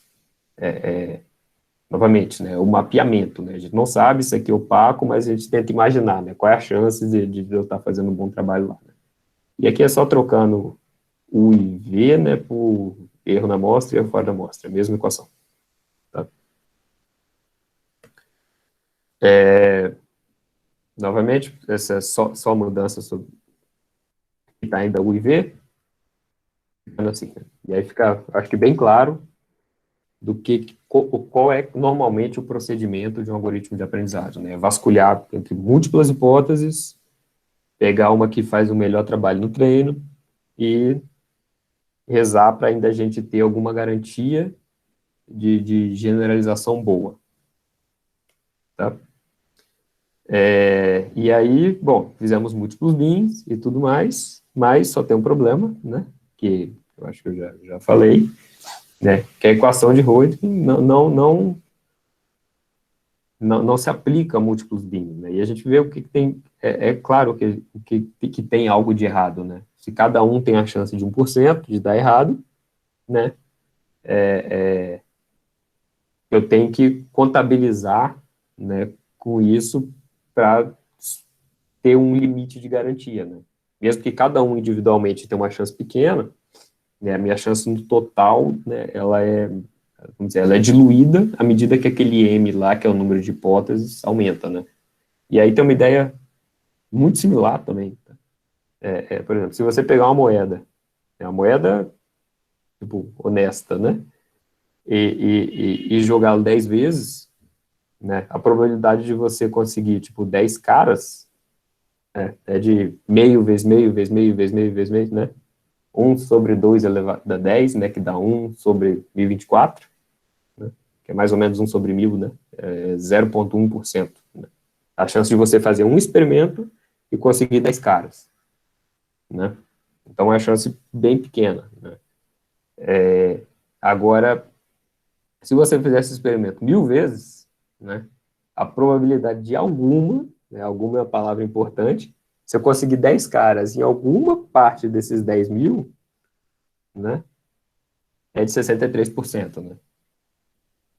novamente, né, o mapeamento, né, a gente não sabe se aqui é opaco, mas a gente tenta imaginar, né, qual é a chance de eu estar fazendo um bom trabalho lá, né? E aqui é só trocando o e V, né, por erro na amostra e erro fora da amostra, a mesma equação, tá? Novamente, essa é só mudança sobre que está ainda U e V, ficando assim, né? E aí fica, acho que bem claro qual é normalmente o procedimento de um algoritmo de aprendizagem, né? Vasculhar entre múltiplas hipóteses, pegar uma que faz o melhor trabalho no treino e rezar para ainda a gente ter alguma garantia de generalização boa, tá? E aí, bom, fizemos múltiplos bins e tudo mais, mas só tem um problema, né? Que eu acho que eu já falei, né? Que a equação de Röding não se aplica a múltiplos bins, né? E a gente vê o que tem, claro que tem algo de errado, né? Se cada um tem a chance de 1% de dar errado, né? Eu tenho que contabilizar, né, com isso para ter um limite de garantia, né? Mesmo que cada um individualmente tenha uma chance pequena, né, a minha chance no total, né, vamos dizer, ela é diluída à medida que aquele M lá, que é o número de hipóteses, aumenta, né? E aí tem uma ideia muito similar também, tá? Por exemplo, se você pegar uma moeda, é uma moeda, tipo, honesta, né? E jogá-la 10 vezes, né? A probabilidade de você conseguir, tipo, 10 caras, né, é de meio vezes meio vezes meio vezes meio vezes meio, né? 1 sobre 2 elevado a 10, né? Que dá 1 sobre 1024, né? Que é mais ou menos 1 sobre 1000, né? 0,1%, né? A chance de você fazer um experimento e conseguir 10 caras, né? Então é uma chance bem pequena, né? Agora, se você fizer esse experimento 1000 vezes, né? A probabilidade de alguma, né, alguma é uma palavra importante, se eu conseguir 10 caras em alguma parte desses 10.000, né, é de 63%, né?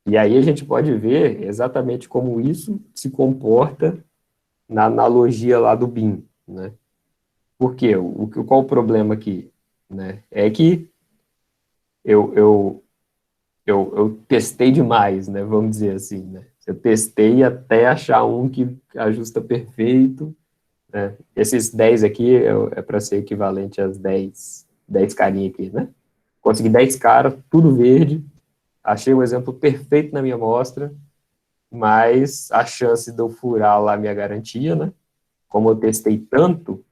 E aí a gente pode ver exatamente como isso se comporta na analogia lá do BIM, né? Por quê? Qual o problema aqui? Né? É que eu testei demais, né? Vamos dizer assim, né? Eu testei até achar um que ajusta perfeito, né? Esses 10 aqui é para ser equivalente às 10 carinhas aqui, né? Consegui 10 caras, tudo verde, achei o exemplo perfeito na minha amostra, mas a chance de eu furar lá a minha garantia, né? Como eu testei tanto,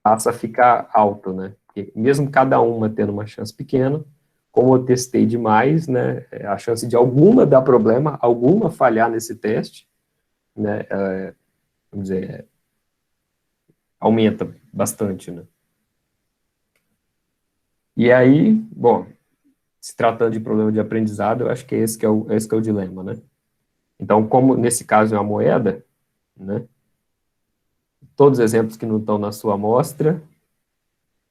passa a ficar alto, né? Porque mesmo cada uma tendo uma chance pequena, como eu testei demais, né? A chance de alguma dar problema, alguma falhar nesse teste, né? Vamos dizer, aumenta bastante, né? E aí, bom, se tratando de problema de aprendizado, eu acho que esse que é o dilema, né? Então, como nesse caso é uma moeda, né? Todos os exemplos que não estão na sua amostra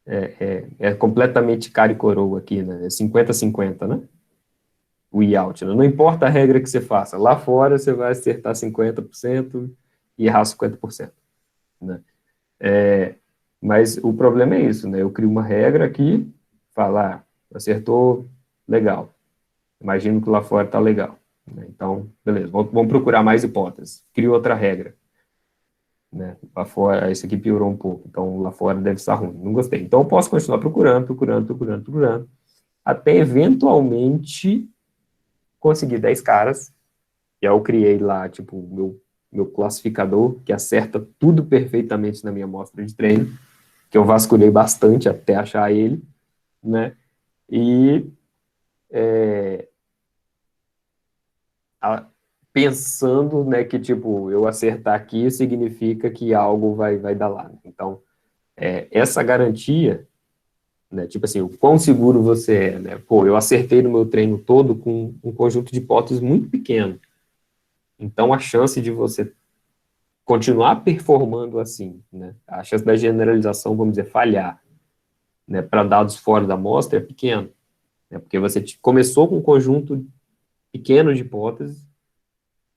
é completamente cara e coroa aqui, né? É 50-50, né? O IAUT, né? Não importa a regra que você faça, lá fora você vai acertar 50% e errar 50%, né? Mas o problema é isso, né? Eu crio uma regra aqui, falar, acertou, legal. Imagino que lá fora está legal, né? Então, beleza, vamos procurar mais hipóteses. Crio outra regra, né? Lá fora, isso aqui piorou um pouco, então lá fora deve estar ruim. Não gostei. Então eu posso continuar procurando, até eventualmente conseguir 10 caras. E aí eu criei lá, tipo, meu classificador, que acerta tudo perfeitamente na minha amostra de treino, que eu vasculhei bastante até achar ele, né? E a- pensando, né, que, tipo, eu acertar aqui significa que algo vai dar lá. Então, essa garantia, né, tipo assim, o quão seguro você é, né? Pô, eu acertei no meu treino todo com um conjunto de hipóteses muito pequeno. Então, a chance de você continuar performando assim, né? A chance da generalização, vamos dizer, falhar, né, para dados fora da amostra é pequeno, né? Porque você começou com um conjunto pequeno de hipóteses,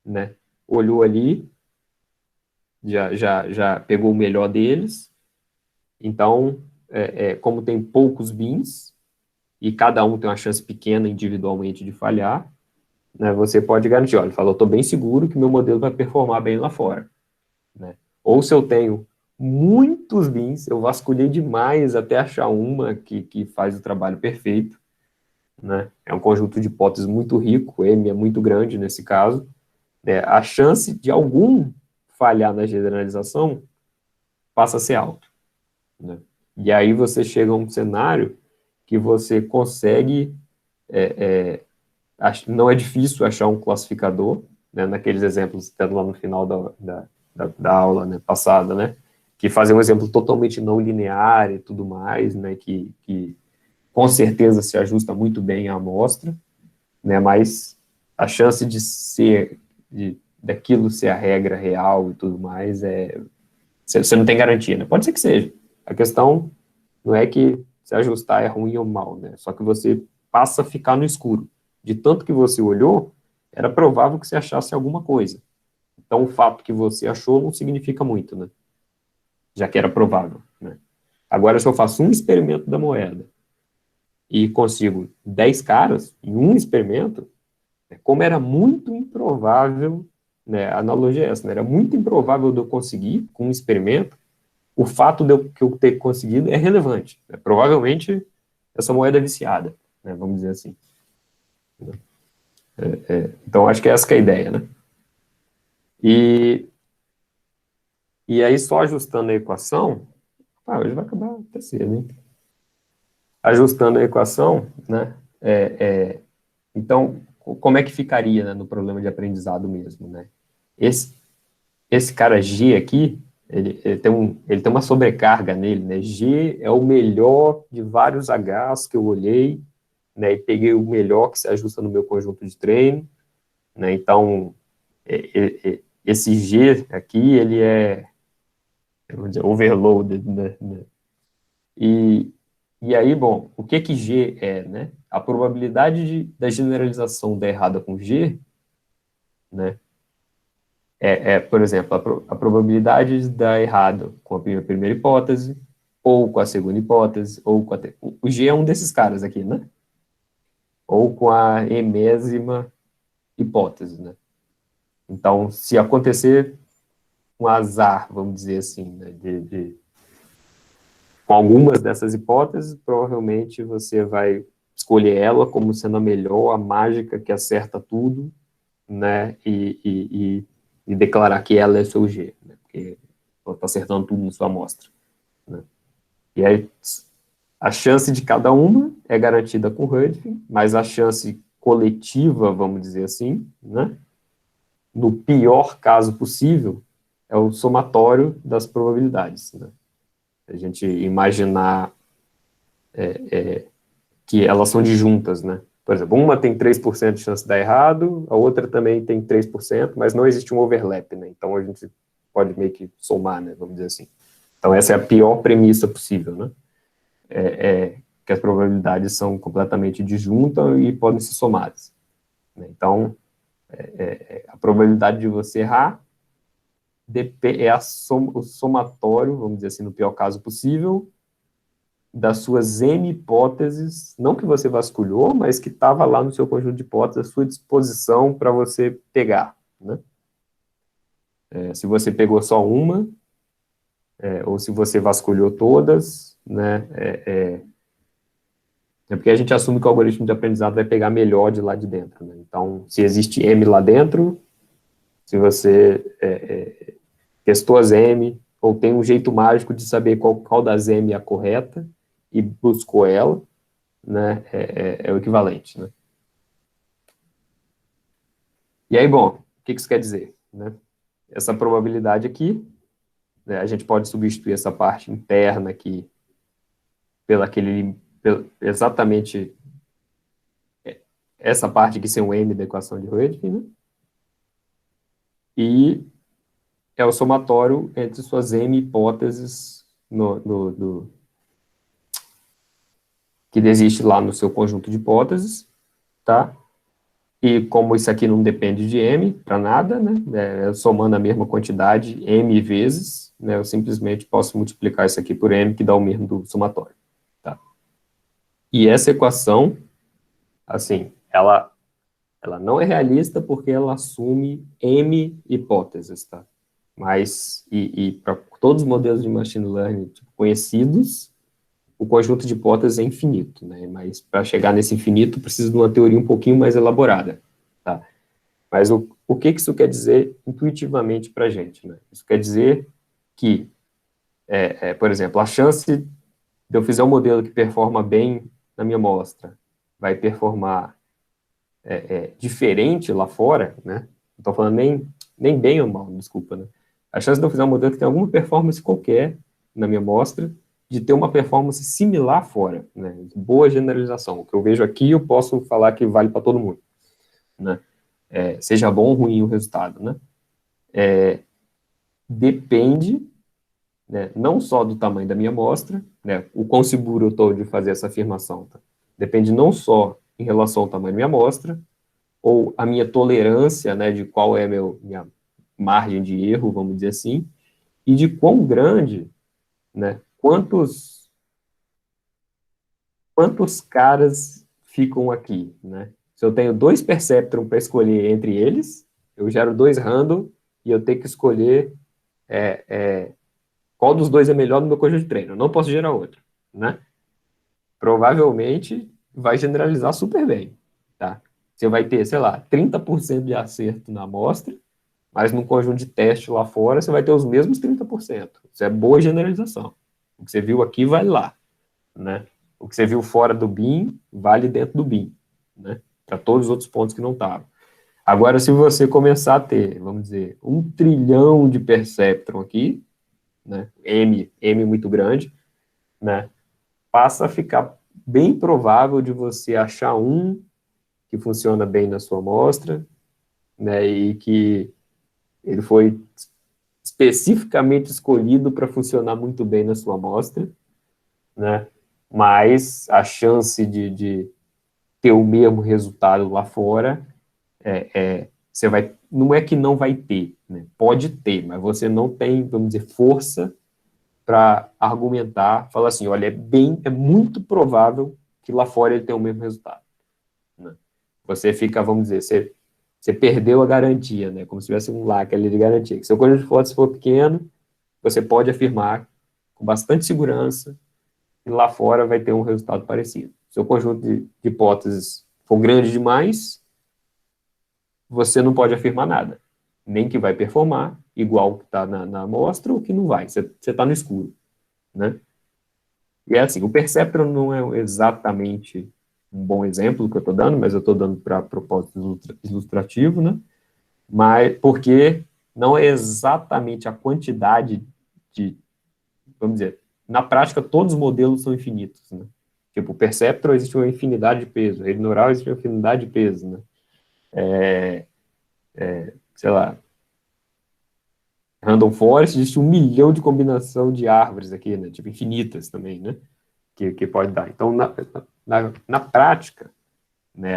né? Olhou ali, já pegou o melhor deles. Então, como tem poucos bins e cada um tem uma chance pequena individualmente de falhar, né? Você pode garantir, olha, falou, estou bem seguro que meu modelo vai performar bem lá fora, né? Ou se eu tenho muitos bins, eu vasculhei demais até achar uma que faz o trabalho perfeito, né? É um conjunto de hipóteses muito rico, M é muito grande nesse caso, né? A chance de algum falhar na generalização passa a ser alta, né? E aí você chega a um cenário que você consegue, não é difícil achar um classificador, né? Naqueles exemplos que estão lá no final da aula, né, passada, né? Que fazem um exemplo totalmente não linear e tudo mais, né? Que com certeza se ajusta muito bem à amostra, né? Mas a chance de ser, daquilo ser a regra real e tudo mais, você não tem garantia, né? Pode ser que seja. A questão não é que se ajustar é ruim ou mal, né? Só que você passa a ficar no escuro. De tanto que você olhou, era provável que você achasse alguma coisa. Então, o fato que você achou não significa muito, né? Já que era provável, né? Agora, se eu faço um experimento da moeda e consigo 10 caras em um experimento, como era muito improvável, né? A analogia é essa, né? Era muito improvável de eu conseguir com um experimento, o fato que eu ter conseguido é relevante, né? Provavelmente essa moeda é viciada, né? Vamos dizer assim. Então, acho que essa que é a ideia, né? E, e aí, só ajustando a equação, hoje vai acabar até cedo, hein? Ajustando a equação, né? Então, como é que ficaria, né, no problema de aprendizado mesmo, né? Esse, esse cara G aqui, ele tem uma sobrecarga nele, né? G é o melhor de vários Hs que eu olhei, né? E peguei o melhor que se ajusta no meu conjunto de treino, né? Então, esse G aqui, ele vamos dizer, overloaded, né? E, e aí, bom, o que que G é, né? A probabilidade da generalização dar errada com G, né? Por exemplo, a probabilidade de dar errado com a primeira hipótese, ou com a segunda hipótese, ou com a... O G é um desses caras aqui, né? Ou com a enésima hipótese, né? Então, se acontecer um azar, vamos dizer assim, né, com algumas dessas hipóteses, provavelmente você vai escolher ela como sendo a melhor, a mágica que acerta tudo, né, e declarar que ela é seu G, né, porque ela está acertando tudo na sua amostra, né. E aí, a chance de cada uma é garantida com Rudolph, mas a chance coletiva, vamos dizer assim, né, no pior caso possível, é o somatório das probabilidades, né. A gente imaginar que elas são disjuntas, né? Por exemplo, uma tem 3% de chance de dar errado, a outra também tem 3%, mas não existe um overlap, né? Então a gente pode meio que somar, né? Vamos dizer assim. Então essa é a pior premissa possível, né? Que as probabilidades são completamente disjuntas e podem ser somadas, né? Então, a probabilidade de você errar é o somatório, vamos dizer assim, no pior caso possível, das suas N hipóteses, não que você vasculhou, mas que estava lá no seu conjunto de hipóteses, à sua disposição para você pegar, né? Se você pegou só uma, ou se você vasculhou todas, né? Porque a gente assume que o algoritmo de aprendizado vai pegar melhor de lá de dentro, né? Então, se existe M lá dentro, se você testou as M, ou tem um jeito mágico de saber qual das M é a correta, e buscou ela, né, é o equivalente, né? E aí, bom, o que isso quer dizer, né? Essa probabilidade aqui, né, a gente pode substituir essa parte interna aqui exatamente essa parte aqui ser um M da equação de Röding, né? E é o somatório entre suas M hipóteses que existe lá no seu conjunto de hipóteses, tá? E como isso aqui não depende de M para nada, né, somando a mesma quantidade M vezes, né, eu simplesmente posso multiplicar isso aqui por M, que dá o mesmo do somatório. Tá? E essa equação, assim, ela não é realista porque ela assume M hipóteses, tá? Mas, para todos os modelos de machine learning tipo, conhecidos, o conjunto de hipóteses é infinito, né? Mas para chegar nesse infinito precisa de uma teoria um pouquinho mais elaborada, tá? Mas o que isso quer dizer intuitivamente para a gente, né? Isso quer dizer que, por exemplo, a chance de eu fizer um modelo que performa bem na minha amostra vai performar diferente lá fora, né? Não estou falando nem bem ou mal, desculpa, né? A chance de eu fazer um modelo que tem alguma performance qualquer na minha amostra de ter uma performance similar fora, né? Boa generalização. O que eu vejo aqui, eu posso falar que vale para todo mundo, né? Seja bom ou ruim o resultado, né? Depende, né, não só do tamanho da minha amostra, né? O quão seguro eu estou de fazer essa afirmação, tá? Depende não só em relação ao tamanho da minha amostra, ou a minha tolerância, né, de qual é minha margem de erro, vamos dizer assim, e de quão grande, né, quantos caras ficam aqui, né? Se eu tenho 2 perceptron para escolher entre eles, eu gero 2 random e eu tenho que escolher qual dos dois é melhor no meu conjunto de treino. Eu não posso gerar outro, né? Provavelmente vai generalizar super bem, tá? Você vai ter, sei lá, 30% de acerto na amostra, mas no conjunto de teste lá fora você vai ter os mesmos 30%. Isso é boa generalização. O que você viu aqui vale lá, né? O que você viu fora do BIM vale dentro do BIM, né? Para todos os outros pontos que não estavam. Agora, se você começar a ter, vamos dizer, 1 trilhão de perceptron aqui, né? M muito grande, né? Passa a ficar bem provável de você achar um que funciona bem na sua amostra, né? E que ele foi especificamente escolhido para funcionar muito bem na sua amostra, né? Mas a chance de ter o mesmo resultado lá fora você vai, não é que não vai ter, né? Pode ter, mas você não tem, vamos dizer, força para argumentar, falar assim, olha, é muito provável que lá fora ele tenha o mesmo resultado, né? Você fica, vamos dizer, você perdeu a garantia, né? Como se tivesse um lacre ali de garantia. Que seu conjunto de hipóteses for pequeno, você pode afirmar com bastante segurança que lá fora vai ter um resultado parecido. Se o conjunto de hipóteses for grande demais, você não pode afirmar nada. Nem que vai performar, igual que está na amostra, ou que não vai. Você está no escuro, né? E é assim, o perceptron não é exatamente um bom exemplo que eu estou dando, mas eu estou dando para propósito ilustrativo, né? Mas porque não é exatamente a quantidade de, vamos dizer, na prática todos os modelos são infinitos, né? Tipo, o perceptron existe uma infinidade de peso, a rede neural existe uma infinidade de peso, né? Sei lá, Random Forest existe 1 milhão de combinação de árvores aqui, né? Tipo, infinitas também, né? Que pode dar. Então, na prática, né,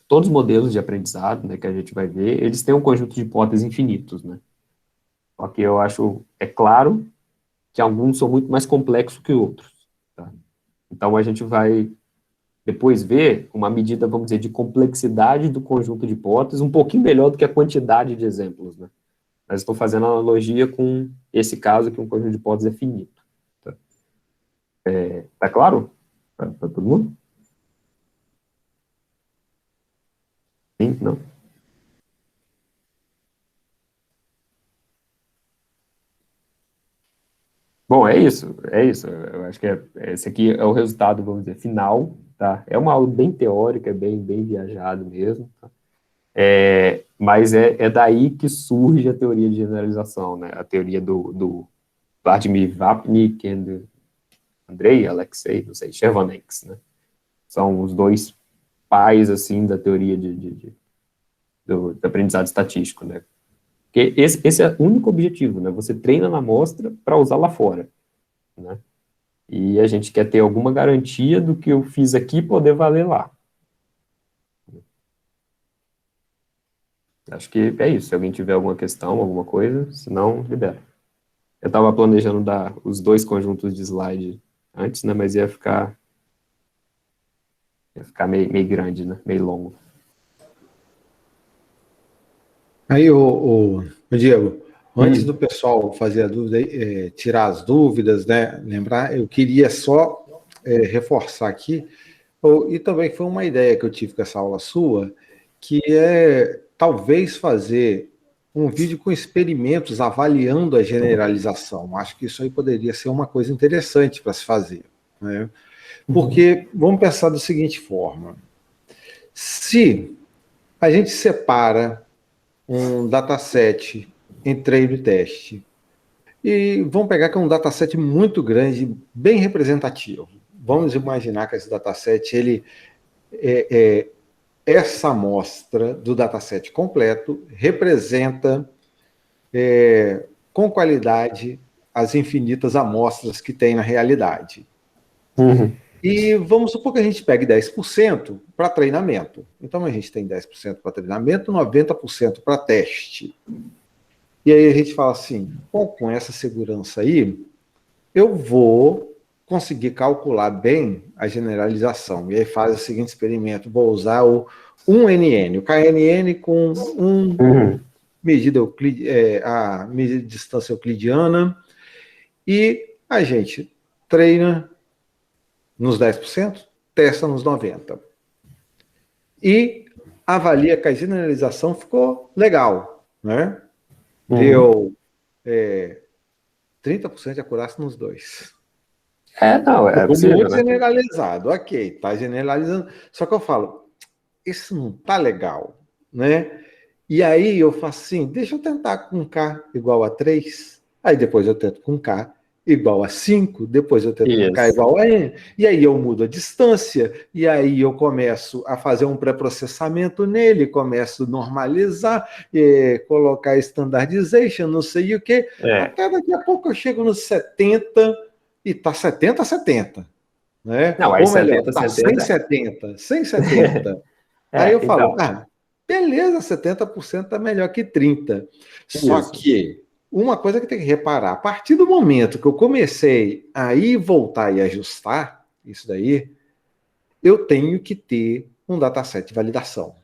todos os modelos de aprendizado, né, que a gente vai ver, eles têm um conjunto de hipóteses infinitos, né? Só que eu acho, é claro, que alguns são muito mais complexos que outros, tá? Então, a gente vai depois ver uma medida, vamos dizer, de complexidade do conjunto de hipóteses, um pouquinho melhor do que a quantidade de exemplos, né? Mas estou fazendo analogia com esse caso, que um conjunto de hipóteses é finito. Tá, tá claro? Para todo mundo? Sim? Não? Bom, é isso, é isso. Eu acho que esse aqui é o resultado, vamos dizer, final, tá? É uma aula bem teórica, bem viajado mesmo, tá? Mas é daí que surge a teoria de generalização, né? A teoria do Vladimir Vapnik e Andrei, Alexei, não sei, Chervonex, né? São os dois pais, assim, da teoria do aprendizado estatístico, né? Porque esse é o único objetivo, né? Você treina na amostra para usar lá fora, né? E a gente quer ter alguma garantia do que eu fiz aqui poder valer lá. Acho que é isso. Se alguém tiver alguma questão, alguma coisa, senão, libera. Eu estava planejando dar os 2 conjuntos de slide antes, né? Mas ia ficar meio grande, né? Meio longo. Aí, o Diego, antes do pessoal fazer a dúvida, tirar as dúvidas, né? Lembrar, eu queria só reforçar aqui, e também foi uma ideia que eu tive com essa aula sua, que é talvez fazer um vídeo com experimentos avaliando a generalização. Acho que isso aí poderia ser uma coisa interessante para se fazer, né? Porque vamos pensar da seguinte forma: se a gente separa um dataset em treino e teste, e vamos pegar que é um dataset muito grande, bem representativo. Vamos imaginar que esse dataset, ele essa amostra do dataset completo representa com qualidade as infinitas amostras que tem na realidade. E vamos supor que a gente pegue 10% para treinamento. Então a gente tem 10% para treinamento, 90% para teste. E aí a gente fala assim, bom, com essa segurança aí, eu vou conseguir calcular bem a generalização. E aí faz o seguinte experimento, vou usar o 1NN, o KNN com medida a medida de distância euclidiana, e a gente treina nos 10%, testa nos 90%. E avalia que a generalização ficou legal, né? Deu 30% de acurácia nos dois. Não, é possível, muito, né? Generalizado, ok, tá generalizando. Só que eu falo, isso não tá legal, né? E aí eu faço assim, deixa eu tentar com K igual a 3, aí depois eu tento com K igual a 5, depois eu tento com K igual a N, e aí eu mudo a distância, e aí eu começo a fazer um pré-processamento nele, começo a normalizar, colocar standardization, não sei o quê, até daqui a pouco eu chego nos 70, e tá 70 a 70, né? Não, aí Ou melhor, 70, tá 70. 170, 170. Aí eu falo, então. beleza, 70% está melhor que 30%. Só que uma coisa que tem que reparar, a partir do momento que eu comecei a ir, voltar e ajustar isso daí, eu tenho que ter um dataset de validação.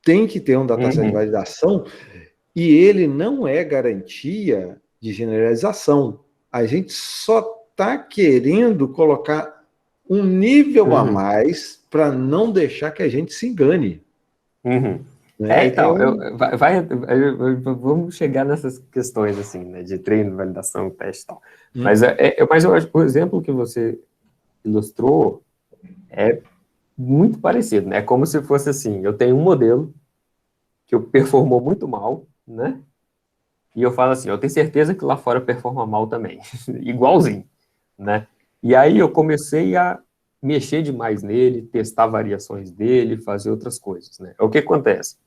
Tem que ter um dataset de validação e ele não é garantia de generalização. A gente só está querendo colocar um nível a mais para não deixar que a gente se engane. Né? Então, vamos chegar nessas questões assim, né, de treino, validação, teste e tal. Mas eu acho que o exemplo que você ilustrou é muito parecido, né? É como se fosse assim, eu tenho um modelo que performou muito mal, né? E eu falo assim, eu tenho certeza que lá fora performa mal também, igualzinho, né? E aí eu comecei a mexer demais nele, testar variações dele, fazer outras coisas, né? O que acontece?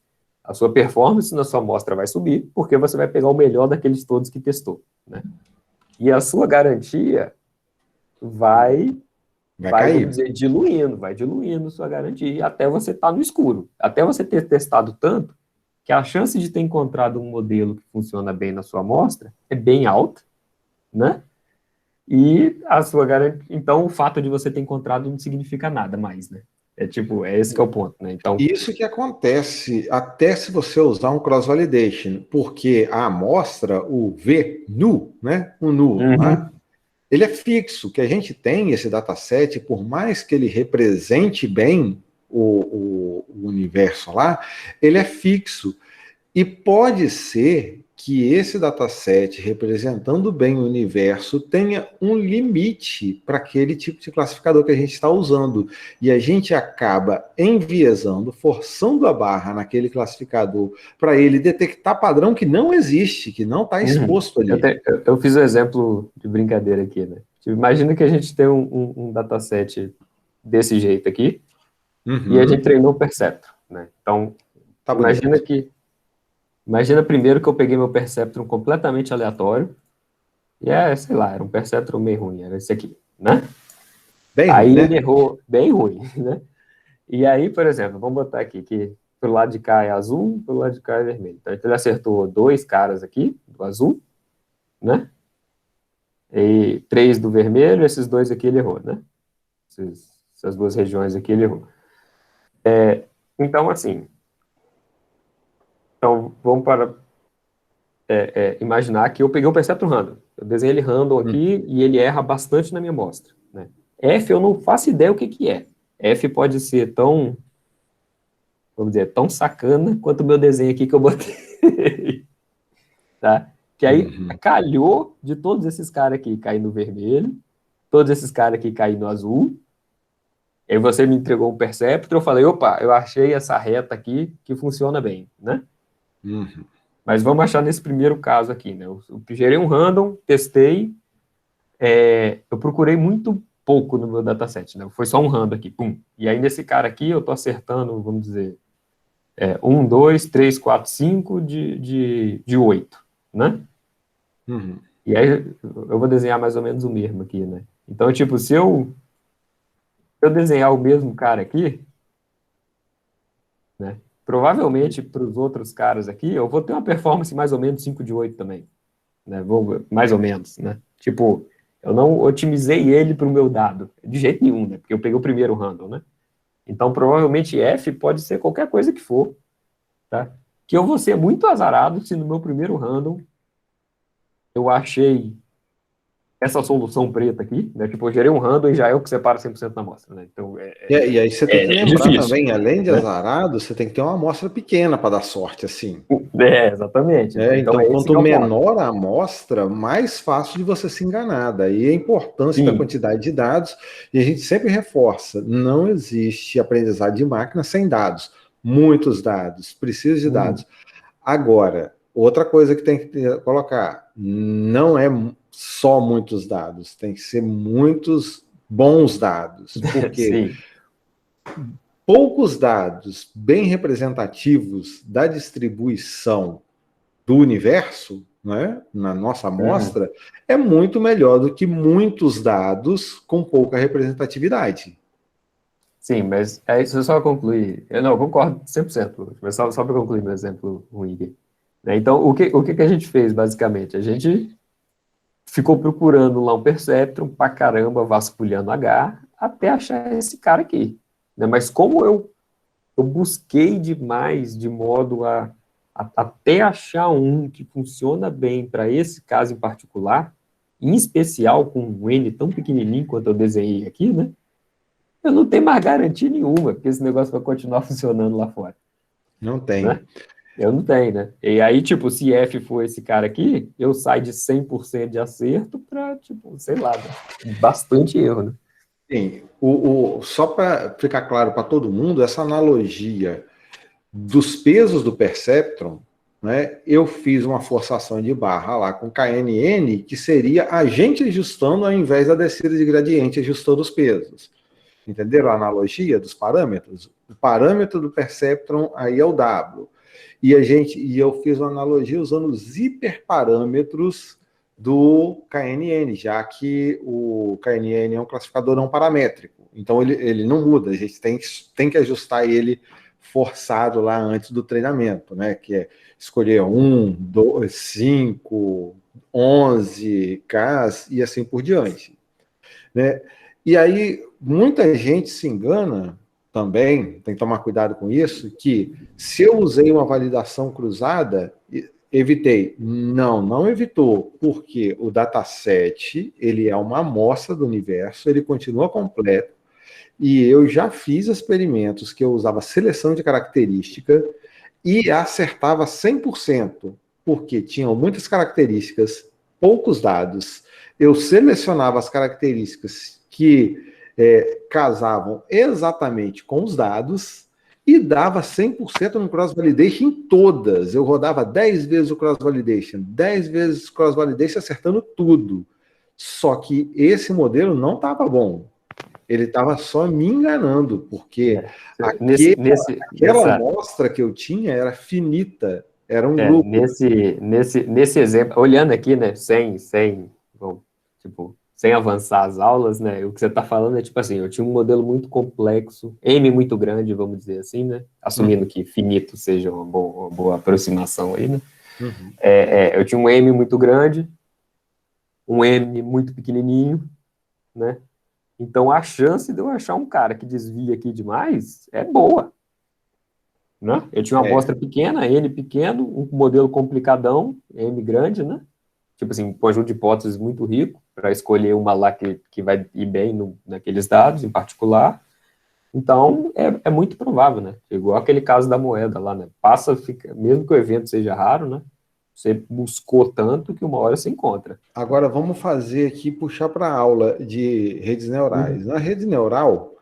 A sua performance na sua amostra vai subir, porque você vai pegar o melhor daqueles todos que testou, né? E a sua garantia vai cair. Vamos dizer, vai diluindo sua garantia até você estar no escuro. Até você ter testado tanto que a chance de ter encontrado um modelo que funciona bem na sua amostra é bem alta, né? E a sua garantia... Então, o fato de você ter encontrado não significa nada mais, né? É esse que é o ponto, né? Então, isso que acontece até se você usar um cross-validation, porque a amostra, o V nu, né? O nu, né? Ele é fixo, que a gente tem esse dataset, por mais que ele represente bem o universo lá, ele é fixo. E pode ser que esse dataset, representando bem o universo, tenha um limite para aquele tipo de classificador que a gente está usando. E a gente acaba enviesando, forçando a barra naquele classificador para ele detectar padrão que não existe, que não está exposto ali. Eu fiz um exemplo de brincadeira aqui, né? Imagina que a gente tem um dataset desse jeito aqui, e a gente treinou o Perceptron, né? Então, imagina primeiro que eu peguei meu Perceptron completamente aleatório, e sei lá, era um Perceptron meio ruim, era esse aqui, né? Aí ele errou, bem ruim, né? E aí, por exemplo, vamos botar aqui que pelo lado de cá é azul, pelo lado de cá é vermelho. Então, ele acertou 2 caras aqui, do azul, né? E 3 do vermelho, esses 2 aqui ele errou, né? Essas 2 regiões aqui ele errou. Então, assim, vamos para imaginar que eu peguei o Perceptron random. Eu desenhei ele random aqui e ele erra bastante na minha amostra, né? F eu não faço ideia o que é. F pode ser tão, vamos dizer, tão sacana quanto o meu desenho aqui que eu botei. Tá? Que aí calhou de todos esses caras aqui cair no vermelho, todos esses caras aqui cair no azul. Aí você me entregou um Perceptron, eu falei, opa, eu achei essa reta aqui que funciona bem, né? Mas vamos achar nesse primeiro caso aqui, né? Eu gerei um random, testei, eu procurei muito pouco no meu dataset, né? Foi só um random aqui, pum. E aí nesse cara aqui eu tô acertando, vamos dizer, 1, 2, 3, 4, 5 de 8, né? E aí eu vou desenhar mais ou menos o mesmo aqui, né? Então, tipo, se eu desenhar o mesmo cara aqui, né? Provavelmente para os outros caras aqui, eu vou ter uma performance mais ou menos 5 de 8 também, né? Mais ou menos, né? Tipo, eu não otimizei ele para o meu dado, de jeito nenhum, né? Porque eu peguei o primeiro random, né? Então, provavelmente F pode ser qualquer coisa que for, tá? Que eu vou ser muito azarado se no meu primeiro random eu achei essa solução preta aqui, né? Tipo, eu gerei um random e já é o que separa 100% da amostra, né? Então, e aí você tem que lembrar difícil, também, além de né? azarado, você tem que ter uma amostra pequena para dar sorte, assim. Exatamente. Então quanto menor a amostra, mais fácil de você se enganar. Daí a importância da quantidade de dados, e a gente sempre reforça, não existe aprendizado de máquina sem dados. Muitos dados, precisa de dados. Agora, outra coisa que tem que colocar, não é só muitos dados, tem que ser muitos bons dados, porque poucos dados bem representativos da distribuição do universo, né, na nossa amostra, é muito melhor do que muitos dados com pouca representatividade. Sim, mas é isso só concluir. Eu não, eu concordo 100%, mas só para concluir meu exemplo ruim aqui. Né, então, o que a gente fez, basicamente? A gente ficou procurando lá um Perceptron pra caramba, vasculhando H, até achar esse cara aqui. Né? Mas como eu busquei demais, de modo até achar um que funciona bem para esse caso em particular, em especial com um N tão pequenininho quanto eu desenhei aqui, né? Eu não tenho mais garantia nenhuma que esse negócio vai continuar funcionando lá fora. Não tem. Né? Eu não tenho, né? E aí, tipo, se F for esse cara aqui, eu saio de 100% de acerto para, tipo, sei lá, bastante erro, né? Sim, só para ficar claro para todo mundo, essa analogia dos pesos do Perceptron, né, eu fiz uma forçação de barra lá com KNN, que seria a gente ajustando ao invés da descida de gradiente, ajustando os pesos. Entenderam a analogia dos parâmetros? O parâmetro do Perceptron aí é o W. E eu fiz uma analogia usando os hiperparâmetros do KNN, já que o KNN é um classificador não paramétrico. Então ele não muda, a gente tem que ajustar ele forçado lá antes do treinamento, né? Que é escolher 1, 2, 5, 11 Ks e assim por diante. Né? E aí, muita gente se engana também, tem que tomar cuidado com isso, que se eu usei uma validação cruzada, evitei. Não evitou, porque o dataset, ele é uma amostra do universo, ele continua completo, e eu já fiz experimentos que eu usava seleção de característica e acertava 100%, porque tinham muitas características, poucos dados, eu selecionava as características que casavam exatamente com os dados e dava 100% no cross-validation em todas. Eu rodava 10 vezes o cross-validation, 10 vezes o cross-validation acertando tudo. Só que esse modelo não estava bom. Ele estava só me enganando, porque aquela amostra que eu tinha era finita, era um grupo. Nesse exemplo, olhando aqui, né, bom, tipo, sem avançar as aulas, né, o que você está falando é tipo assim, eu tinha um modelo muito complexo, M muito grande, vamos dizer assim, né, assumindo que finito seja uma boa aproximação aí, né, eu tinha um M muito grande, um M muito pequenininho, né, então a chance de eu achar um cara que desvia aqui demais é boa, né? Eu tinha uma amostra pequena, N pequeno, um modelo complicadão, M grande, né? Tipo assim, um conjunto de hipóteses muito rico, para escolher uma lá que vai ir bem naqueles dados em particular. Então, é muito provável, né? Igual aquele caso da moeda lá, né? Mesmo que o evento seja raro, né? Você buscou tanto que uma hora se encontra. Agora, vamos fazer aqui, puxar para a aula de redes neurais. Na rede neural,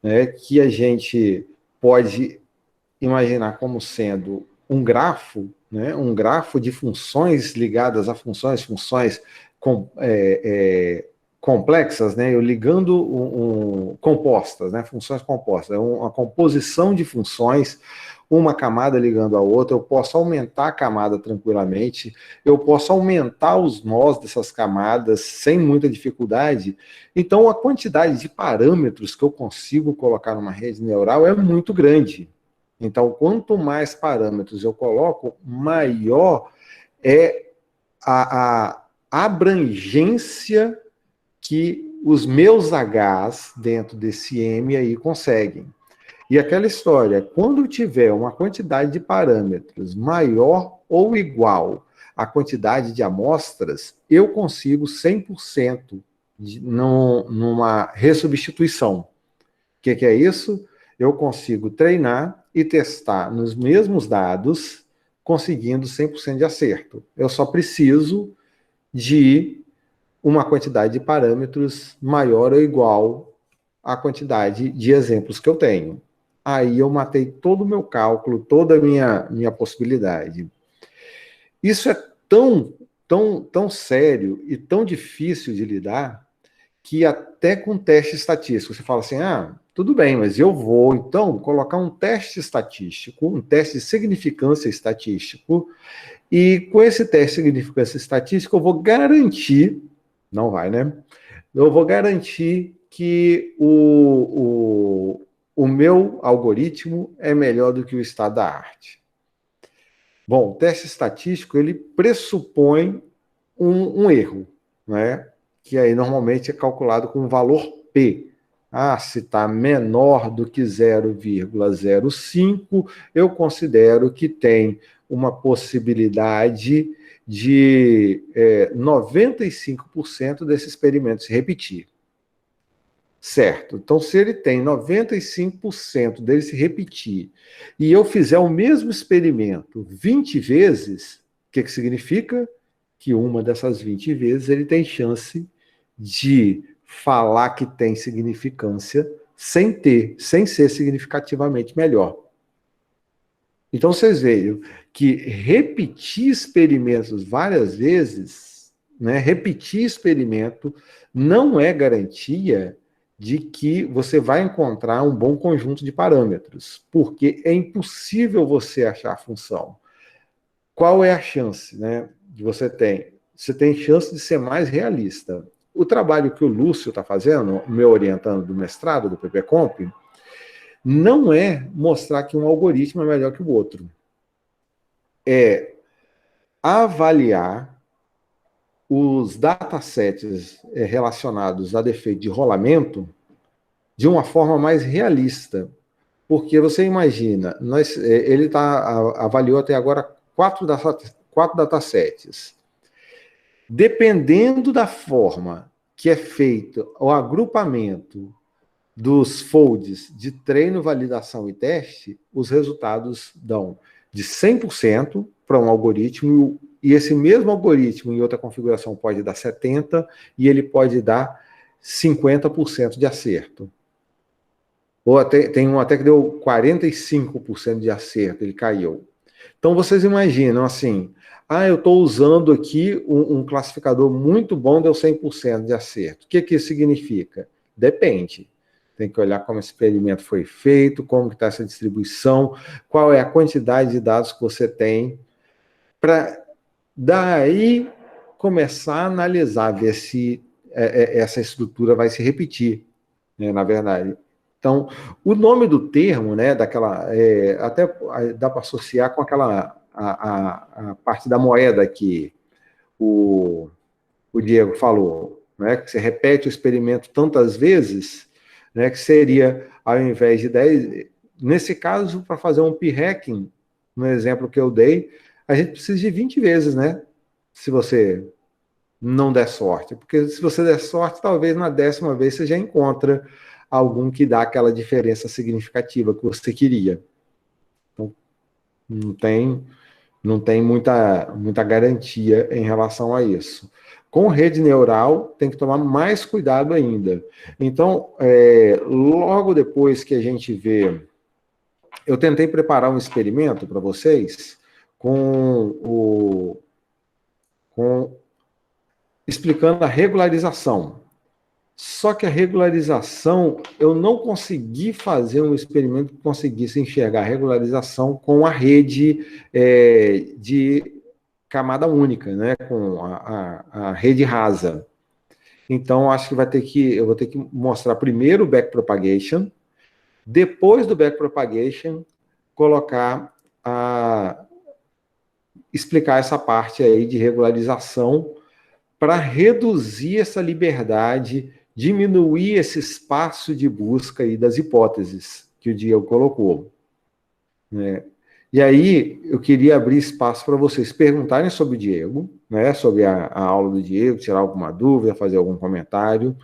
né, que a gente pode imaginar como sendo um grafo, né, um grafo de funções ligadas a funções complexas, né, eu ligando compostas, né, funções compostas, uma composição de funções, uma camada ligando a outra, eu posso aumentar a camada tranquilamente, eu posso aumentar os nós dessas camadas sem muita dificuldade. Então, a quantidade de parâmetros que eu consigo colocar numa rede neural é muito grande. Então, quanto mais parâmetros eu coloco, maior é a abrangência que os meus Hs dentro desse M aí conseguem. E aquela história, quando tiver uma quantidade de parâmetros maior ou igual à quantidade de amostras, eu consigo 100% numa ressubstituição. O que é isso? Eu consigo treinar e testar nos mesmos dados, conseguindo 100% de acerto. Eu só preciso de uma quantidade de parâmetros maior ou igual à quantidade de exemplos que eu tenho. Aí eu matei todo o meu cálculo, toda a minha possibilidade. Isso é tão sério e tão difícil de lidar que até com teste estatístico, você fala assim, tudo bem, mas eu vou, então, colocar um teste estatístico, um teste de significância estatístico, e com esse teste de significância estatística eu vou garantir, não vai, né? Eu vou garantir que o meu algoritmo é melhor do que o estado da arte. Bom, o teste estatístico, ele pressupõe um erro, né? Que aí normalmente é calculado com um valor P. Ah, se está menor do que 0,05, eu considero que tem uma possibilidade de 95% desse experimento se repetir. Certo. Então, se ele tem 95% dele se repetir e eu fizer o mesmo experimento 20 vezes, o que significa? Que uma dessas 20 vezes ele tem chance de falar que tem significância sem ser significativamente melhor. Então, vocês veem que repetir experimentos várias vezes, né, repetir experimento não é garantia de que você vai encontrar um bom conjunto de parâmetros, porque é impossível você achar a função. Qual é a chance, né, que você tem? Você tem chance de ser mais realista. O trabalho que o Lúcio está fazendo, o meu orientando do mestrado, do PPComp, não é mostrar que um algoritmo é melhor que o outro. É avaliar os datasets relacionados a defeito de rolamento de uma forma mais realista. Porque você imagina, ele avaliou até agora quatro datasets. Dependendo da forma que é feito o agrupamento dos folds de treino, validação e teste, os resultados dão de 100% para um algoritmo, e esse mesmo algoritmo em outra configuração pode dar 70% e ele pode dar 50% de acerto. Ou tem um até que deu 45% de acerto, ele caiu. Então vocês imaginam assim, eu estou usando aqui um classificador muito bom, deu 100% de acerto. O que isso significa? Depende. Tem que olhar como esse experimento foi feito, como está essa distribuição, qual é a quantidade de dados que você tem, para daí começar a analisar, ver se essa estrutura vai se repetir, né, na verdade. Então, o nome do termo, né, até dá para associar com aquela a parte da moeda que o Diego falou, né, que você repete o experimento tantas vezes, né, que seria, ao invés de 10, nesse caso, para fazer um p-hacking, no exemplo que eu dei, a gente precisa de 20 vezes, né, se você não der sorte, porque se você der sorte, talvez na 10ª vez você já encontra algum que dá aquela diferença significativa que você queria. Então, não tem muita garantia em relação a isso. Com rede neural, tem que tomar mais cuidado ainda. Então, logo depois que a gente vê... Eu tentei preparar um experimento para vocês explicando a regularização. Só que a regularização, eu não consegui fazer um experimento que conseguisse enxergar a regularização com a rede de camada única, né, com a rede rasa. Então, acho que eu vou ter que mostrar primeiro o backpropagation, depois do backpropagation, explicar essa parte aí de regularização para reduzir essa liberdade, diminuir esse espaço de busca aí das hipóteses que o Diego colocou, né? E aí, eu queria abrir espaço para vocês perguntarem sobre o Diego, né, sobre a aula do Diego, tirar alguma dúvida, fazer algum comentário.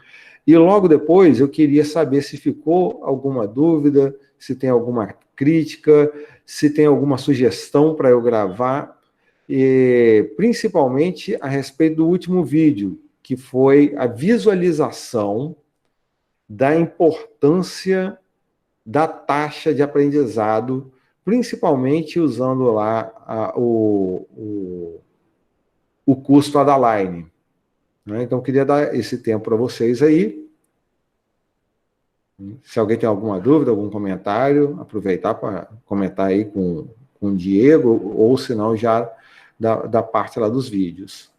E logo depois, eu queria saber se ficou alguma dúvida, se tem alguma crítica, se tem alguma sugestão para eu gravar, e principalmente a respeito do último vídeo, que foi a visualização da importância da taxa de aprendizado, principalmente usando lá o custo Adaline, né? Então, queria dar esse tempo para vocês aí. Se alguém tem alguma dúvida, algum comentário, aproveitar para comentar aí com o Diego, ou se não, já da parte lá dos vídeos.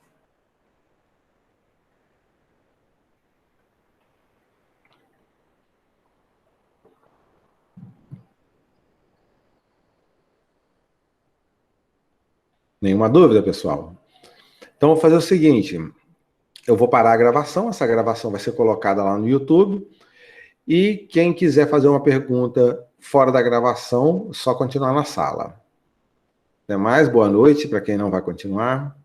Nenhuma dúvida, pessoal? Então, vou fazer o seguinte, eu vou parar a gravação, essa gravação vai ser colocada lá no YouTube, e quem quiser fazer uma pergunta fora da gravação, só continuar na sala. Até mais, boa noite para quem não vai continuar.